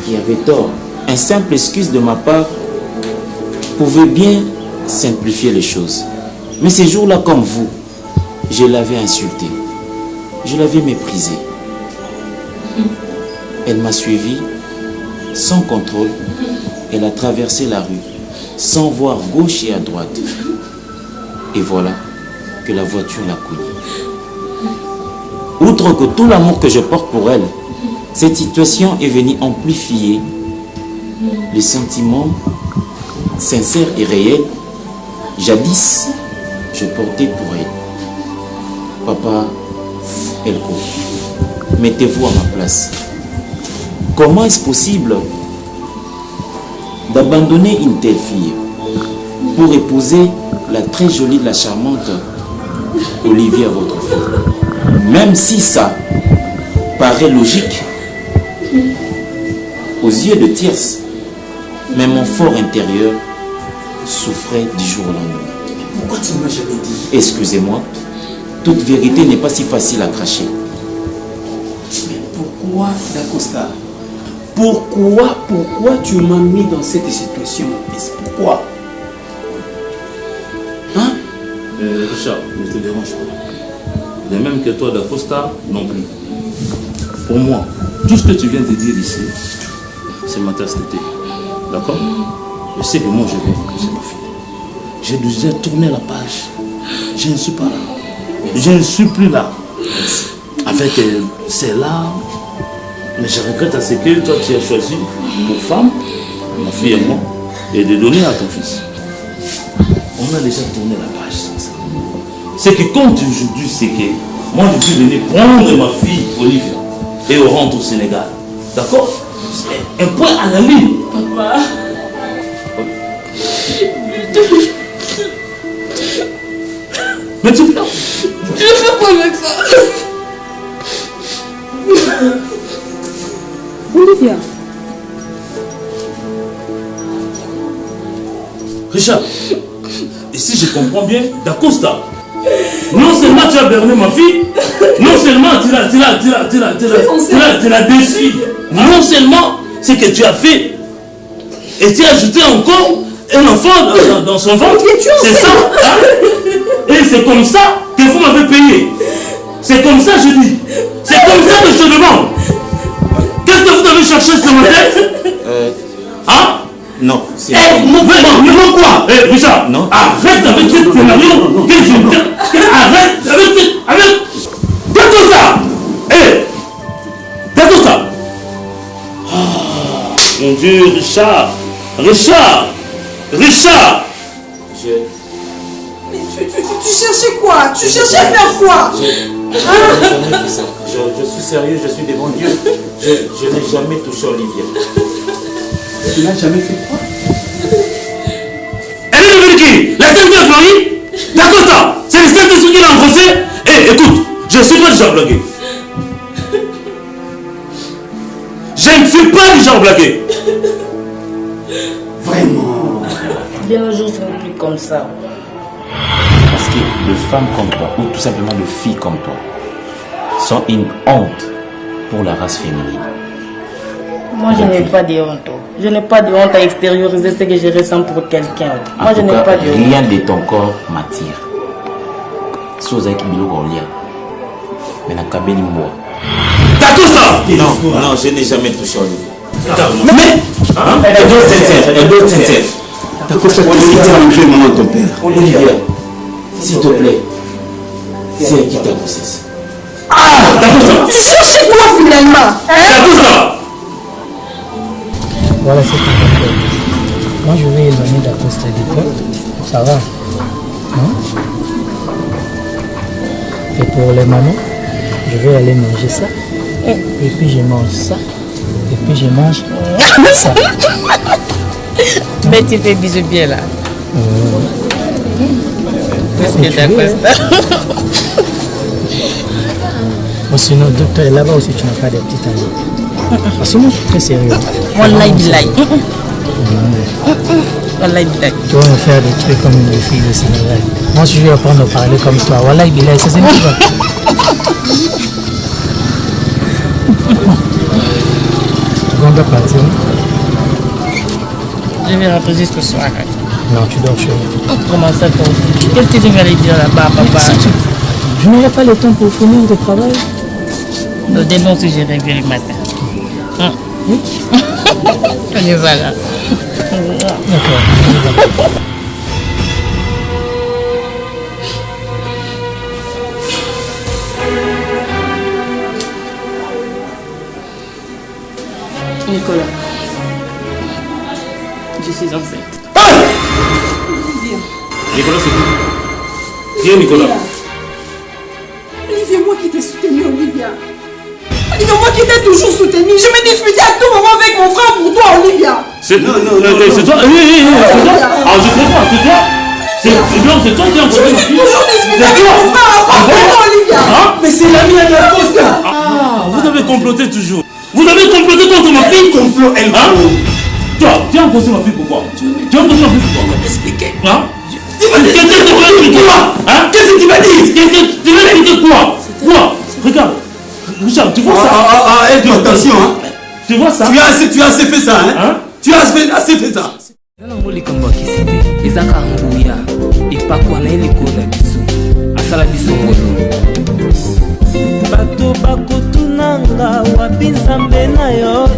qui avait tort. Un simple excuse de ma part pouvait bien simplifier les choses. Mais ces jours-là, comme vous, je l'avais insulté. Je l'avais méprisé. Elle m'a suivi sans contrôle. Elle a traversé la rue sans voir gauche et à droite. Et voilà que la voiture l'a cognée. Outre que tout l'amour que je porte pour elle, cette situation est venue amplifier les sentiments sincères et réels jadis je portais pour elle. Papa Elko, mettez-vous à ma place. Comment est-ce possible d'abandonner une telle fille pour épouser la très jolie, la charmante Olivia, votre fille? Même si ça paraît logique aux yeux de tierces, mais mon fort intérieur souffrait du jour au lendemain. Pourquoi tu ne m'as jamais dit? Excusez-moi, toute vérité n'est pas si facile à cracher. Mais pourquoi, Dacosta? Pourquoi tu m'as mis dans cette situation? Pourquoi? Hein? Richard, ne te dérange pas. De même que toi, Dacosta, non plus. Pour moi, tout ce que tu viens de dire ici, c'est ma tasse de thé. D'accord? Je sais que moi, je vais épouser ma fille. J'ai déjà tourné la page. Je ne suis pas là. Je ne suis plus là. Avec ces larmes. Mais je regrette à ce que toi, tu as choisi pour femme, ma fille et moi, et de donner à ton fils. On a déjà tourné la page sans ça. Ce qui compte aujourd'hui, c'est que moi, je suis venu prendre ma fille, Olivia, et au rendre au Sénégal. D'accord? C'est un point à la ligne. Papa. Mais tu pleures. Je fais quoi avec ça? Olivia. Richard, Et si je comprends bien, d'Acosta, non seulement tu as berné ma fille, non seulement tu l'as déçu, non seulement ce que tu as fait, et tu as ajouté encore un enfant dans son ventre. C'est ça, hein? Et c'est comme ça que vous m'avez payé. C'est comme ça, je dis. C'est comme ça que je te demande. Qu'est-ce que vous avez cherché ce matin? Hein? Non, c'est non, quoi? Richard, non. Arrête avec cette scénario. Arrête avec Dacosta. Dacosta. Mon Dieu, Richard. Mais tu cherchais quoi? Tu cherchais à faire quoi? Je suis sérieux, je suis devant Dieu. Je n'ai jamais touché Olivia. Tu n'as jamais fait quoi? Elle est devenue qui? La Sainte Vierge Marie? Dacosta, c'est le Saint-Esprit qui l'a engrossé. Écoute, je ne suis pas du genre blagué. Je ne suis pas du genre blagué. Vraiment. De nos jours, ce n'est plus comme ça. Parce que de femmes comme toi, ou tout simplement de filles comme toi, sont une honte pour la race féminine. Moi, je n'ai pas de honte. Je n'ai pas de honte à extérioriser ce que je ressens pour quelqu'un. Moi, je n'ai pas de honte. Rien de ton corps m'attire. Si vous avez bilo Golia, mais n'a qu'à béni moi. Non, je n'ai jamais touché Olivia. Mais elle doit être sincère. Dacosta, tu as enlevé maman ton père. Olivia, s'il te plaît, c'est elle qui t'a grossesse. Tu cherchais quoi finalement? Voilà, c'est tout. Moi, je vais éloigner Dacosta de toi. Ça va? Non? Et pour les mamans, je vais aller manger ça. Et puis je mange ça. Et puis je mange ça. Mais tu fais bisous bien là. Qu'est-ce que Dacosta? Sinon, docteur, là-bas aussi, tu n'as pas de petites amies. Parce que moi, je suis très sérieux. Wallahi billahi. Wallahi billahi. Tu vas me faire des trucs comme une fille de Sénégal. Moi, si je vais apprendre à parler comme toi, wallahi billahi, ça c'est une chose. Tu comptes partir? Je vais rentrer jusqu'au soir. Non, tu dors chez moi. Comment ça, toi? Qu'est-ce que tu vas aller dire là-bas, papa? Je n'aurai pas le temps pour finir le travail. Demain aussi, je reviens le matin. Oui. On y va là. D'accord. Nicolas, je suis enceinte. Nicolas, c'est qui? Qui est Nicolas? Olivia, moi qui t'ai soutenu, Olivia. Olivia, moi qui t'ai toujours soutenu. Je me disputais à tout moment avec mon frère pour toi, Olivia. C'est toi? Oui, c'est toi? Ah, je comprends, c'est toi? C'est toi qui as envoyé ma fille? Toujours disputé avec mon frère pour toi, Olivia. Mais c'est l'ami à Dacosta. Vous avez comploté toujours. Vous avez comploté contre ma fille? Complot, elle va. Toi, tu as imposé ma fille pourquoi? Tu as imposé ma fille pourquoi? On va t'expliquer. Qu'est-ce que tu vas expliquer? Qu'est-ce que tu vas dire? Tu vas expliquer quoi? Quoi? Regarde. Richard, tu vois ça? Attention, hein. Tu vois ça? Tu as assez fait ça, hein. Tu as assez fait ça. nango likambo akisi te ezaka nguya epakwa na ye likolo na biso asala biso ngolo bato bakotunanga wapi nzambe na yo